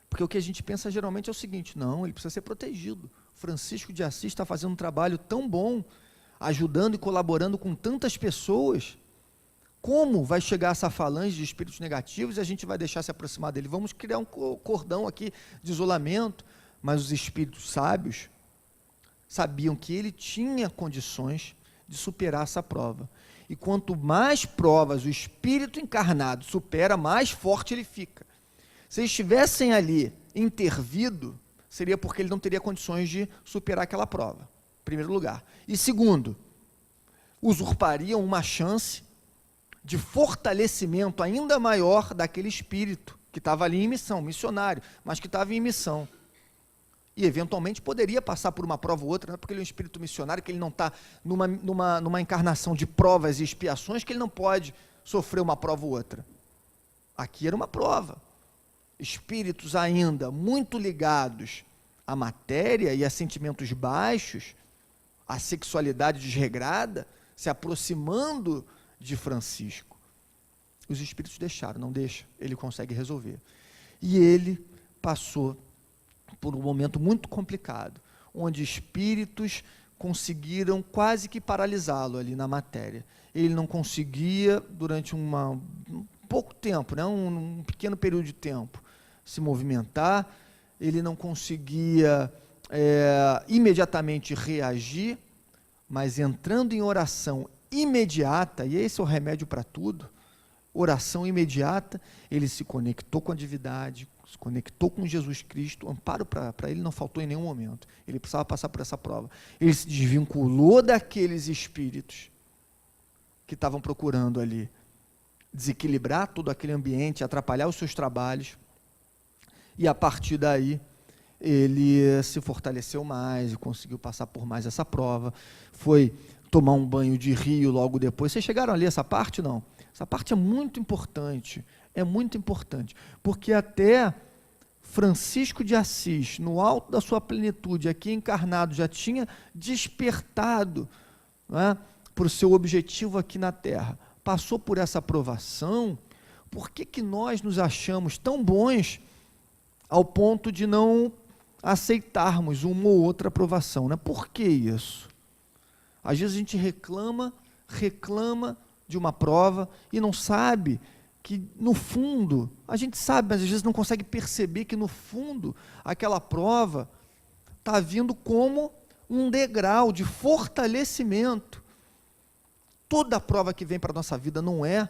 Porque o que a gente pensa geralmente é o seguinte: não, ele precisa ser protegido. Francisco de Assis está fazendo um trabalho tão bom, ajudando e colaborando com tantas pessoas. Como vai chegar essa falange de espíritos negativos e a gente vai deixar se aproximar dele? Vamos criar um cordão aqui de isolamento. Mas os espíritos sábios sabiam que ele tinha condições de superar essa prova. E quanto mais provas o espírito encarnado supera, mais forte ele fica. Se eles tivessem ali intervido, seria porque ele não teria condições de superar aquela prova, em primeiro lugar. E segundo, usurpariam uma chance de fortalecimento ainda maior daquele espírito que estava ali em missão, missionário, mas que estava em missão. E eventualmente poderia passar por uma prova ou outra, não é porque ele é um espírito missionário, que ele não está numa encarnação de provas e expiações, que ele não pode sofrer uma prova ou outra. Aqui era uma prova. Espíritos ainda muito ligados à matéria e a sentimentos baixos, à sexualidade desregrada, se aproximando de Francisco. Os espíritos deixaram, não deixa, ele consegue resolver. E ele passou por um momento muito complicado, onde espíritos conseguiram quase que paralisá-lo ali na matéria. Ele não conseguia, durante um pouco tempo, né, um pequeno período de tempo, se movimentar, ele não conseguia imediatamente reagir, mas entrando em oração imediata, e esse é o remédio para tudo, oração imediata, ele se conectou com a divindade, se conectou com Jesus Cristo, amparo para ele não faltou em nenhum momento, ele precisava passar por essa prova, ele se desvinculou daqueles espíritos que estavam procurando ali desequilibrar todo aquele ambiente, atrapalhar os seus trabalhos, e a partir daí ele se fortaleceu mais e conseguiu passar por mais essa prova, foi tomar um banho de rio logo depois. Vocês chegaram ali essa parte? Não. Essa parte é muito importante, porque até Francisco de Assis, no alto da sua plenitude, aqui encarnado, já tinha despertado, não é, para o seu objetivo aqui na Terra. Passou por essa provação, por que nós nos achamos tão bons ao ponto de não aceitarmos uma ou outra aprovação, né? Por que isso? Às vezes a gente reclama de uma prova e não sabe que, no fundo, a gente sabe, mas às vezes não consegue perceber que, no fundo, aquela prova está vindo como um degrau de fortalecimento. Toda prova que vem para a nossa vida não é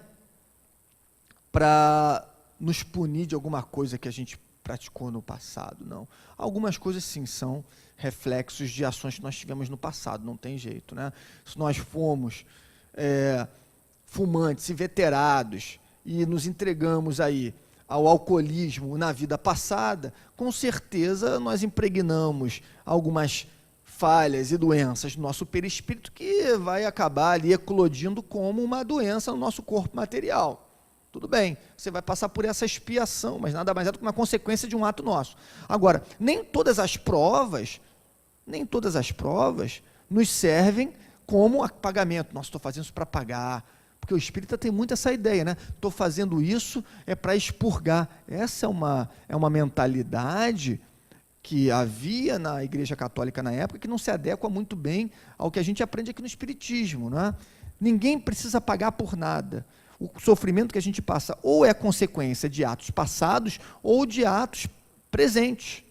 para nos punir de alguma coisa que a gente praticou no passado, não. Algumas coisas, sim, são reflexos de ações que nós tivemos no passado, não tem jeito, né? Se nós fomos fumantes, inveterados, e nos entregamos aí ao alcoolismo na vida passada, com certeza nós impregnamos algumas falhas e doenças no nosso perispírito que vai acabar ali eclodindo como uma doença no nosso corpo material. Tudo bem, você vai passar por essa expiação, mas nada mais é do que uma consequência de um ato nosso. Agora, nem todas as provas nos servem como pagamento. Nossa, estou fazendo isso para pagar. Porque o espírita tem muito essa ideia, né? Estou fazendo isso para expurgar. Essa é uma mentalidade que havia na Igreja Católica na época, que não se adequa muito bem ao que a gente aprende aqui no Espiritismo, não é? Ninguém precisa pagar por nada. O sofrimento que a gente passa ou é consequência de atos passados ou de atos presentes,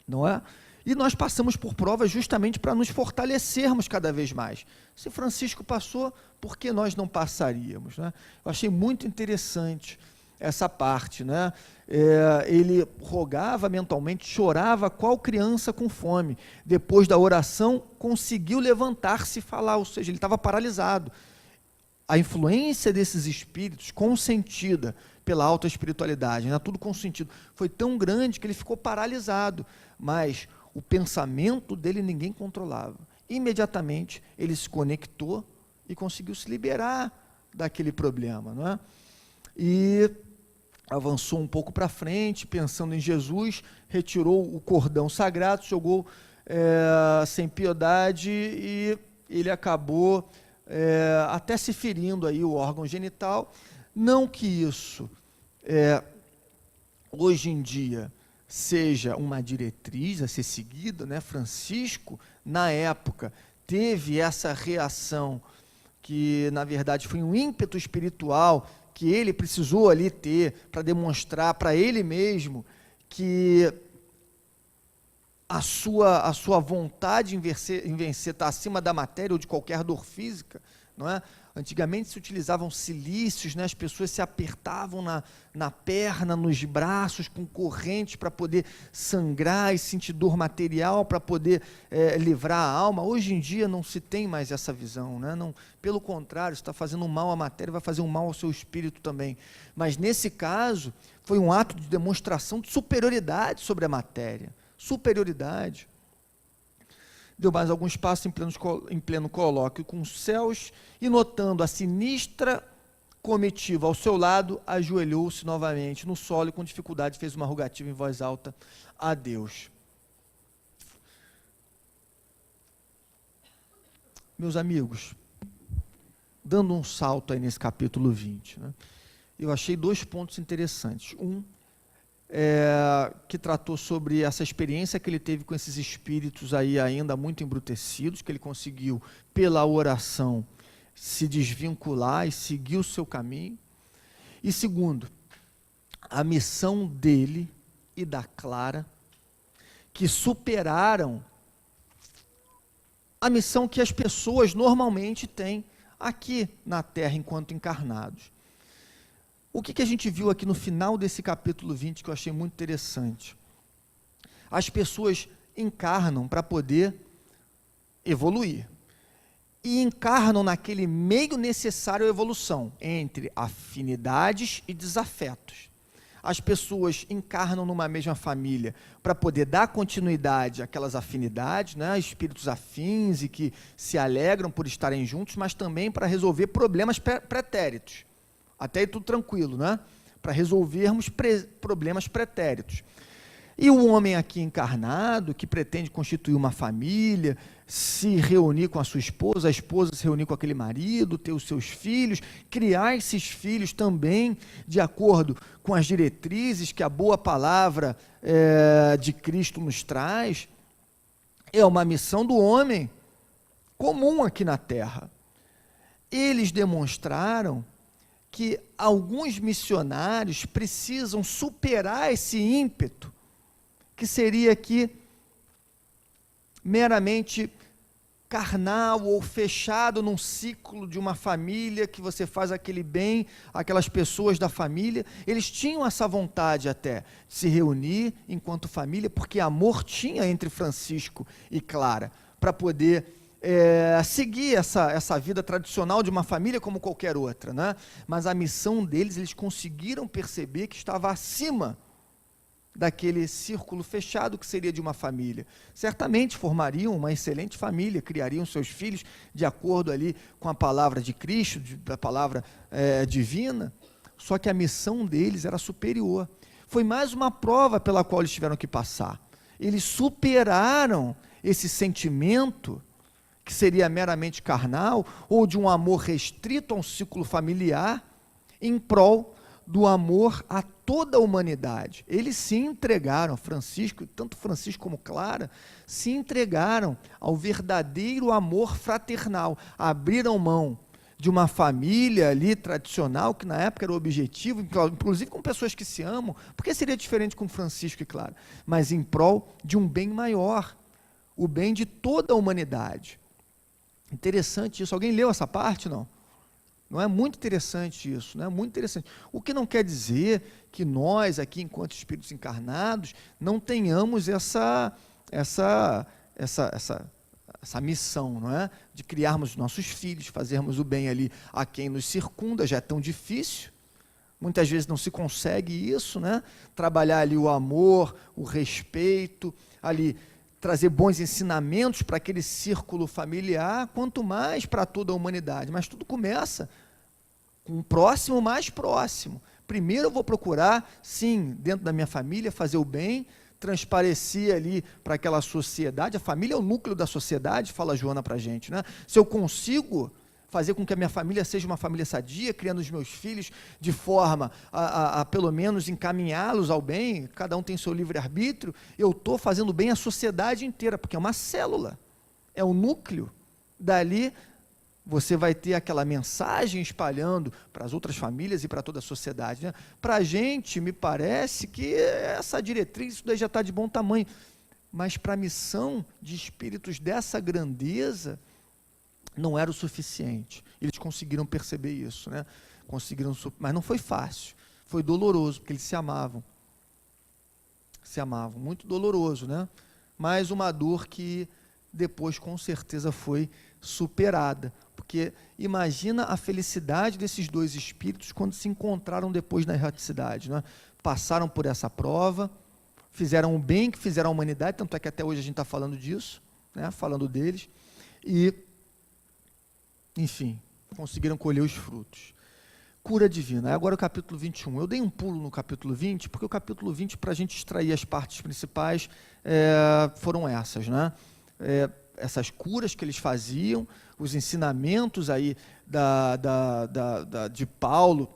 não é? E nós passamos por provas justamente para nos fortalecermos cada vez mais. Se Francisco passou, por que nós não passaríamos, né? Eu achei muito interessante essa parte, né? Ele rogava mentalmente, chorava qual criança com fome. Depois da oração, conseguiu levantar-se e falar, ou seja, ele estava paralisado. A influência desses espíritos, consentida pela alta espiritualidade, né, tudo consentido, foi tão grande que ele ficou paralisado, mas o pensamento dele ninguém controlava. Imediatamente ele se conectou e conseguiu se liberar daquele problema, não é? E avançou um pouco para frente, pensando em Jesus, retirou o cordão sagrado, jogou sem piedade e ele acabou até se ferindo aí o órgão genital. Não que isso hoje em dia seja uma diretriz a ser seguida, né? Francisco, na época, teve essa reação que, na verdade, foi um ímpeto espiritual que ele precisou ali ter para demonstrar para ele mesmo que a sua vontade em vencer está acima da matéria ou de qualquer dor física, não é? Antigamente se utilizavam cilícios, né? As pessoas se apertavam na perna, nos braços, com correntes para poder sangrar e sentir dor material, para poder livrar a alma. Hoje em dia não se tem mais essa visão, né? Não, pelo contrário, está fazendo um mal à matéria, vai fazer um mal ao seu espírito também. Mas nesse caso, foi um ato de demonstração de superioridade sobre a matéria. Superioridade. Deu mais alguns passos em pleno colóquio com os céus e, notando a sinistra comitiva ao seu lado, ajoelhou-se novamente no solo e com dificuldade fez uma rogativa em voz alta a Deus. Meus amigos, dando um salto aí nesse capítulo 20, né, eu achei 2 pontos interessantes. Que tratou sobre essa experiência que ele teve com esses espíritos aí ainda muito embrutecidos, que ele conseguiu, pela oração, se desvincular e seguir o seu caminho. E segundo, a missão dele e da Clara, que superaram a missão que as pessoas normalmente têm aqui na Terra enquanto encarnados. O que a gente viu aqui no final desse capítulo 20 que eu achei muito interessante? As pessoas encarnam para poder evoluir. E encarnam naquele meio necessário à evolução, entre afinidades e desafetos. As pessoas encarnam numa mesma família para poder dar continuidade àquelas afinidades, né? Espíritos afins e que se alegram por estarem juntos, mas também para resolver problemas pretéritos. Até aí tudo tranquilo, né? Para resolvermos problemas pretéritos. E o homem aqui encarnado, que pretende constituir uma família, se reunir com a esposa se reunir com aquele marido, ter os seus filhos, criar esses filhos também de acordo com as diretrizes que a boa palavra de Cristo nos traz, é uma missão do homem comum aqui na Terra. Eles demonstraram que alguns missionários precisam superar esse ímpeto, que seria aqui meramente carnal ou fechado num ciclo de uma família, que você faz aquele bem, aquelas pessoas da família. Eles tinham essa vontade até de se reunir enquanto família, porque amor tinha entre Francisco e Clara, para poder seguir essa vida tradicional de uma família como qualquer outra, né? Mas a missão deles, eles conseguiram perceber que estava acima daquele círculo fechado que seria de uma família. Certamente formariam uma excelente família, criariam seus filhos de acordo ali com a palavra de Cristo, da palavra divina, só que a missão deles era superior. Foi mais uma prova pela qual eles tiveram que passar. Eles superaram esse sentimento, que seria meramente carnal, ou de um amor restrito a um ciclo familiar, em prol do amor a toda a humanidade. Eles se entregaram, tanto Francisco como Clara, se entregaram ao verdadeiro amor fraternal, abriram mão de uma família ali tradicional, que na época era o objetivo, inclusive com pessoas que se amam, porque seria diferente com Francisco e Clara, mas em prol de um bem maior, o bem de toda a humanidade. Interessante isso. Alguém leu essa parte, não? Não é muito interessante isso, não é muito interessante. O que não quer dizer que nós aqui, enquanto espíritos encarnados, não tenhamos essa missão, não é? De criarmos nossos filhos, fazermos o bem ali a quem nos circunda. Já é tão difícil, muitas vezes não se consegue isso, né? Trabalhar ali o amor, o respeito, ali trazer bons ensinamentos para aquele círculo familiar, quanto mais para toda a humanidade. Mas tudo começa com o próximo mais próximo. Primeiro eu vou procurar, sim, dentro da minha família, fazer o bem, transparecer ali para aquela sociedade. A família é o núcleo da sociedade, fala a Joana para a gente, né? Se eu consigo fazer com que a minha família seja uma família sadia, criando os meus filhos de forma a pelo menos encaminhá-los ao bem, cada um tem seu livre-arbítrio, eu estou fazendo bem à sociedade inteira, porque é uma célula, é o núcleo. Dali você vai ter aquela mensagem espalhando para as outras famílias e para toda a sociedade, né? Para a gente, me parece que essa diretriz, isso daí já está de bom tamanho, mas para a missão de espíritos dessa grandeza, não era o suficiente. Eles conseguiram perceber isso, né? Mas não foi fácil, foi doloroso, porque eles se amavam, muito doloroso, né? Mas uma dor que depois com certeza foi superada, porque imagina a felicidade desses dois espíritos quando se encontraram depois na erraticidade, né? Passaram por essa prova, fizeram o bem que fizeram à humanidade, tanto é que até hoje a gente está falando disso, né? Falando deles, e enfim, conseguiram colher os frutos. Cura divina. Agora o capítulo 21. Eu dei um pulo no capítulo 20, porque o capítulo 20, para a gente extrair as partes principais, foram essas, né? Essas curas que eles faziam, os ensinamentos aí de Paulo,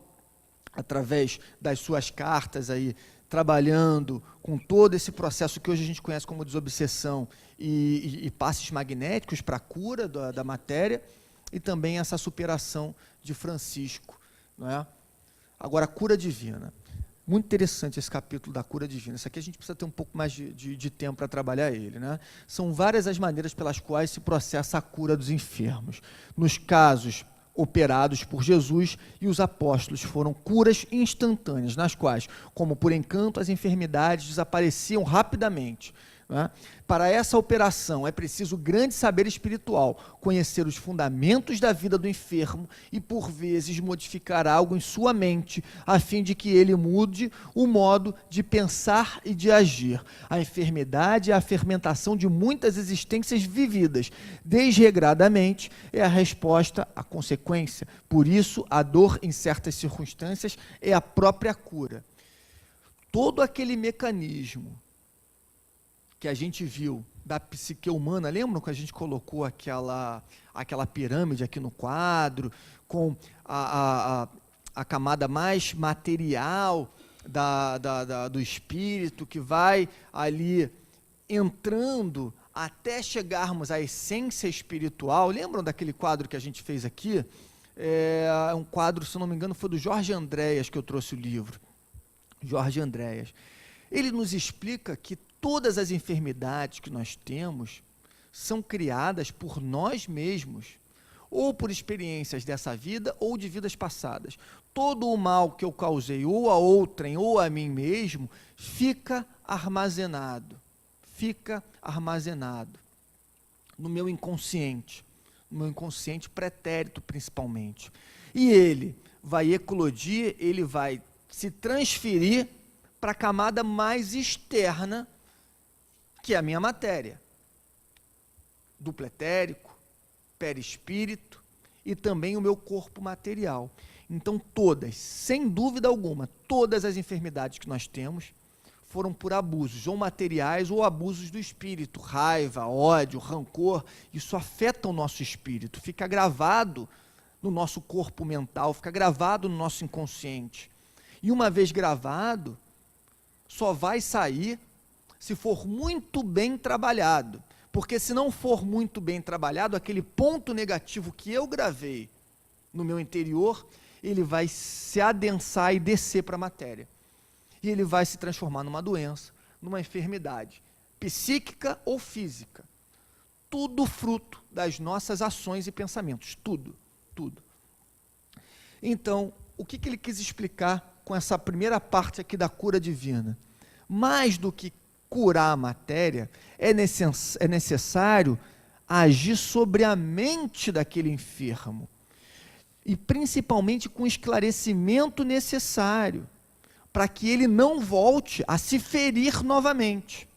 através das suas cartas aí, trabalhando com todo esse processo que hoje a gente conhece como desobsessão e passes magnéticos para a cura da matéria, e também essa superação de Francisco, não é? Agora, a cura divina. Muito interessante esse capítulo da cura divina. Isso aqui a gente precisa ter um pouco mais de tempo para trabalhar ele, né? São várias as maneiras pelas quais se processa a cura dos enfermos. Nos casos operados por Jesus e os apóstolos foram curas instantâneas, nas quais, como por encanto, as enfermidades desapareciam rapidamente. Né? Para essa operação é preciso grande saber espiritual, conhecer os fundamentos da vida do enfermo e, por vezes, modificar algo em sua mente, a fim de que ele mude o modo de pensar e de agir. A enfermidade é a fermentação de muitas existências vividas. Desregradamente é a resposta à consequência. Por isso, a dor, em certas circunstâncias, é a própria cura. Todo aquele mecanismo que a gente viu da psique humana, lembram que a gente colocou aquela pirâmide aqui no quadro, com a camada mais material do espírito, que vai ali entrando até chegarmos à essência espiritual. Lembram daquele quadro que a gente fez aqui? É um quadro, se não me engano, foi do Jorge Andréas que eu trouxe o livro. Jorge Andréas. Ele nos explica que todas as enfermidades que nós temos são criadas por nós mesmos, ou por experiências dessa vida, ou de vidas passadas. Todo o mal que eu causei, ou a outrem, ou a mim mesmo, fica armazenado no meu inconsciente pretérito principalmente. E ele vai eclodir, ele vai se transferir para a camada mais externa, que é a minha matéria, duplo etérico, perispírito e também o meu corpo material. Então todas, sem dúvida alguma, todas as enfermidades que nós temos foram por abusos, ou materiais ou abusos do espírito, raiva, ódio, rancor. Isso afeta o nosso espírito, fica gravado no nosso corpo mental, fica gravado no nosso inconsciente. E uma vez gravado, só vai sair se for muito bem trabalhado, porque se não for muito bem trabalhado, aquele ponto negativo que eu gravei no meu interior, ele vai se adensar e descer para a matéria, e ele vai se transformar numa doença, numa enfermidade, psíquica ou física, tudo fruto das nossas ações e pensamentos, tudo. Então, o que ele quis explicar com essa primeira parte aqui da cura divina? Mais do que curar a matéria, é necessário agir sobre a mente daquele enfermo, e principalmente com o esclarecimento necessário, para que ele não volte a se ferir novamente,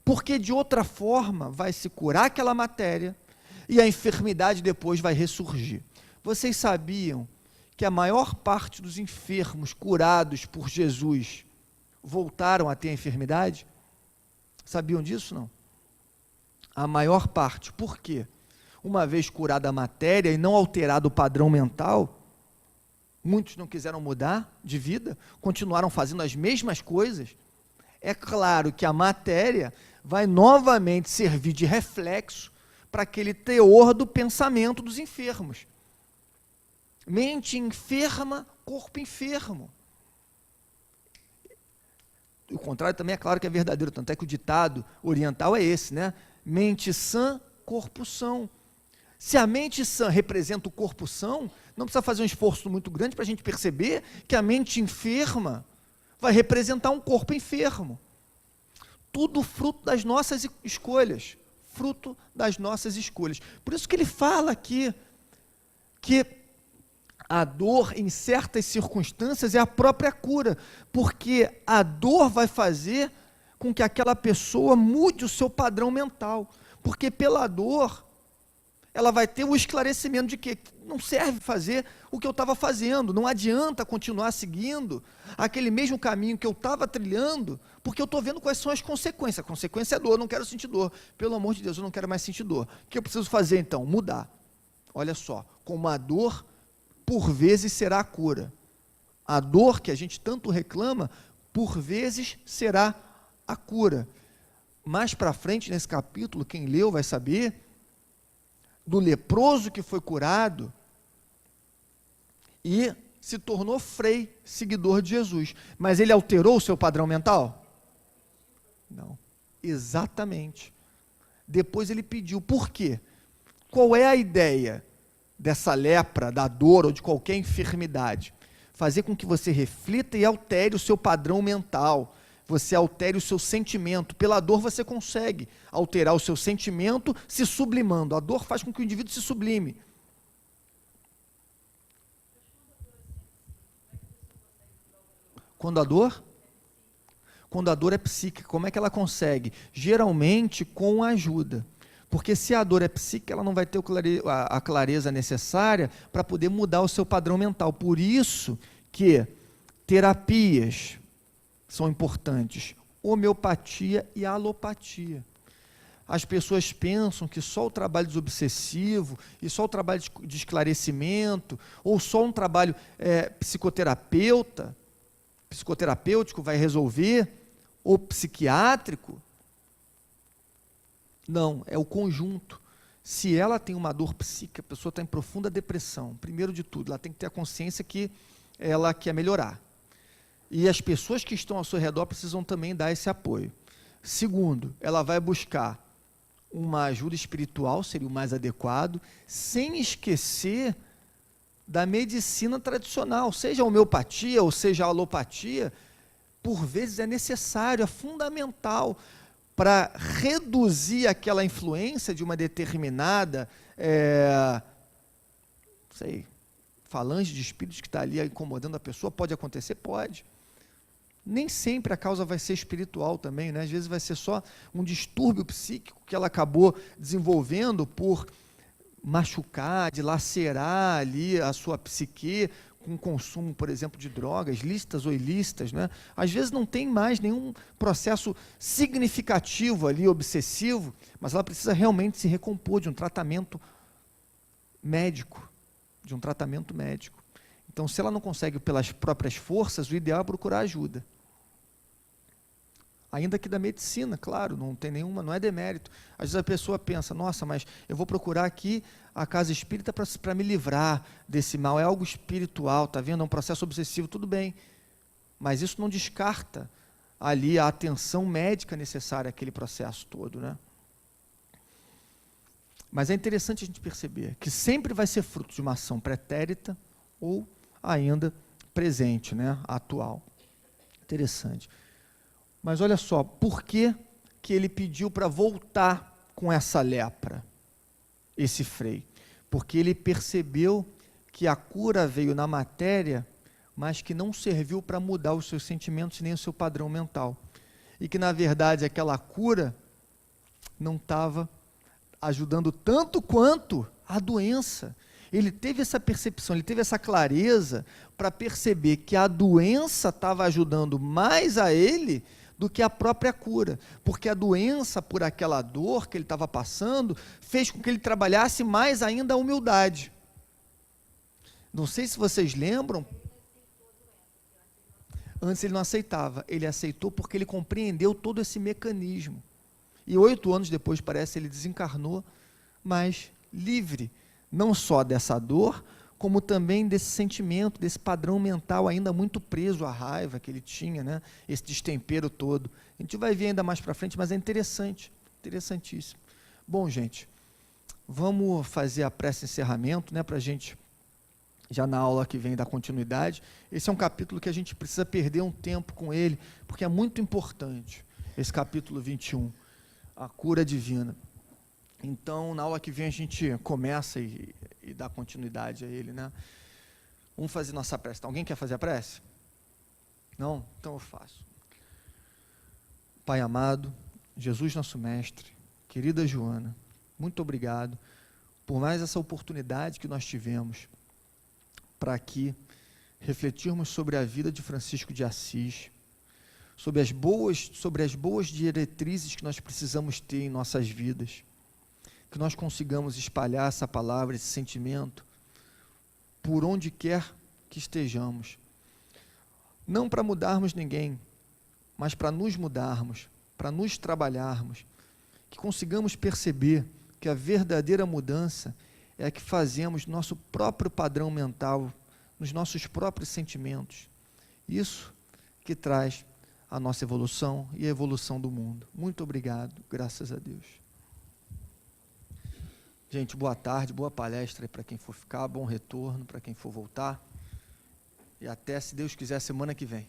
porque de outra forma vai se curar aquela matéria, e a enfermidade depois vai ressurgir. Vocês sabiam que a maior parte dos enfermos curados por Jesus voltaram a ter a enfermidade? Sabiam disso, não? A maior parte. Por quê? Uma vez curada a matéria e não alterado o padrão mental, muitos não quiseram mudar de vida, continuaram fazendo as mesmas coisas. É claro que a matéria vai novamente servir de reflexo para aquele teor do pensamento dos enfermos. Mente enferma, corpo enfermo. O contrário também é claro que é verdadeiro, tanto é que o ditado oriental é esse, né? Mente sã, corpo são. Se a mente sã representa o corpo são, não precisa fazer um esforço muito grande para a gente perceber que a mente enferma vai representar um corpo enfermo. Tudo fruto das nossas escolhas, Por isso que ele fala aqui que a dor, em certas circunstâncias, é a própria cura, porque a dor vai fazer com que aquela pessoa mude o seu padrão mental, porque pela dor, ela vai ter o esclarecimento de que não serve fazer o que eu estava fazendo, não adianta continuar seguindo aquele mesmo caminho que eu estava trilhando, porque eu estou vendo quais são as consequências. A consequência é dor, eu não quero sentir dor. Pelo amor de Deus, eu não quero mais sentir dor. O que eu preciso fazer então? Mudar. Olha só, com uma dor, por vezes será a cura. A dor que a gente tanto reclama, por vezes será a cura. Mais para frente, nesse capítulo, quem leu vai saber do leproso que foi curado e se tornou frei, seguidor de Jesus. Mas ele alterou o seu padrão mental? Não. Exatamente. Depois ele pediu. Por quê? Qual é a ideia? dessa lepra, da dor ou de qualquer enfermidade? Fazer com que você reflita e altere o seu padrão mental, você altere o seu sentimento. Pela dor você consegue alterar o seu sentimento se sublimando. A dor faz com que o indivíduo se sublime. Quando a dor? Quando a dor é psíquica, como é que ela consegue? Geralmente com ajuda. Porque se a dor é psíquica, ela não vai ter a clareza necessária para poder mudar o seu padrão mental. Por isso que terapias são importantes. Homeopatia e alopatia. As pessoas pensam que só o trabalho desobsessivo e só o trabalho de esclarecimento ou só um trabalho psicoterapêutico vai resolver, ou psiquiátrico. Não, é o conjunto. Se ela tem uma dor psíquica, a pessoa está em profunda depressão, primeiro de tudo, ela tem que ter a consciência que ela quer melhorar. E as pessoas que estão ao seu redor precisam também dar esse apoio. Segundo, ela vai buscar uma ajuda espiritual, seria o mais adequado, sem esquecer da medicina tradicional, seja a homeopatia ou seja a alopatia, por vezes é necessário, é fundamental para reduzir aquela influência de uma determinada, falange de espíritos que está ali incomodando a pessoa. Pode acontecer? Pode. Nem sempre a causa vai ser espiritual também, né? Às vezes vai ser só um distúrbio psíquico que ela acabou desenvolvendo por machucar, dilacerar ali a sua psique com o consumo, por exemplo, de drogas, lícitas ou ilícitas, né? Às vezes não tem mais nenhum processo significativo ali, obsessivo, mas ela precisa realmente se recompor de um tratamento médico, Então, se ela não consegue pelas próprias forças, o ideal é procurar ajuda. Ainda que da medicina, claro, não é demérito. Às vezes a pessoa pensa, nossa, mas eu vou procurar aqui a casa espírita para me livrar desse mal, é algo espiritual, está vendo? É um processo obsessivo, tudo bem. Mas isso não descarta ali a atenção médica necessária àquele processo todo, né? Mas é interessante a gente perceber que sempre vai ser fruto de uma ação pretérita ou ainda presente, né? Atual. Interessante. Mas olha só, por que ele pediu para voltar com essa lepra, esse Frei? Porque ele percebeu que a cura veio na matéria, mas que não serviu para mudar os seus sentimentos nem o seu padrão mental. E que, na verdade, aquela cura não estava ajudando tanto quanto a doença. Ele teve essa percepção, ele teve essa clareza para perceber que a doença estava ajudando mais a ele do que a própria cura, porque a doença, por aquela dor que ele estava passando, fez com que ele trabalhasse mais ainda a humildade. Não sei se vocês lembram, antes ele não aceitava, ele aceitou porque ele compreendeu todo esse mecanismo. E 8 anos depois, parece, ele desencarnou, mas livre, não só dessa dor, como também desse sentimento, desse padrão mental ainda muito preso à raiva que ele tinha, né? Esse destempero todo. A gente vai ver ainda mais para frente, mas é interessante, interessantíssimo. Bom, gente, vamos fazer a prece de encerramento, né, para a gente, já na aula que vem, dar continuidade. Esse é um capítulo que a gente precisa perder um tempo com ele, porque é muito importante, esse capítulo 21, a cura divina. Então, na aula que vem a gente começa e dá continuidade a ele, né? Vamos fazer nossa prece. Alguém quer fazer a prece? Não? Então eu faço. Pai amado, Jesus nosso mestre, querida Joana, muito obrigado por mais essa oportunidade que nós tivemos para aqui refletirmos sobre a vida de Francisco de Assis, sobre as boas diretrizes que nós precisamos ter em nossas vidas, que nós consigamos espalhar essa palavra, esse sentimento, por onde quer que estejamos. Não para mudarmos ninguém, mas para nos mudarmos, para nos trabalharmos, que consigamos perceber que a verdadeira mudança é a que fazemos nosso próprio padrão mental, nos nossos próprios sentimentos. Isso que traz a nossa evolução e a evolução do mundo. Muito obrigado, graças a Deus. Gente, boa tarde, boa palestra para quem for ficar, bom retorno para quem for voltar. E até, se Deus quiser, semana que vem.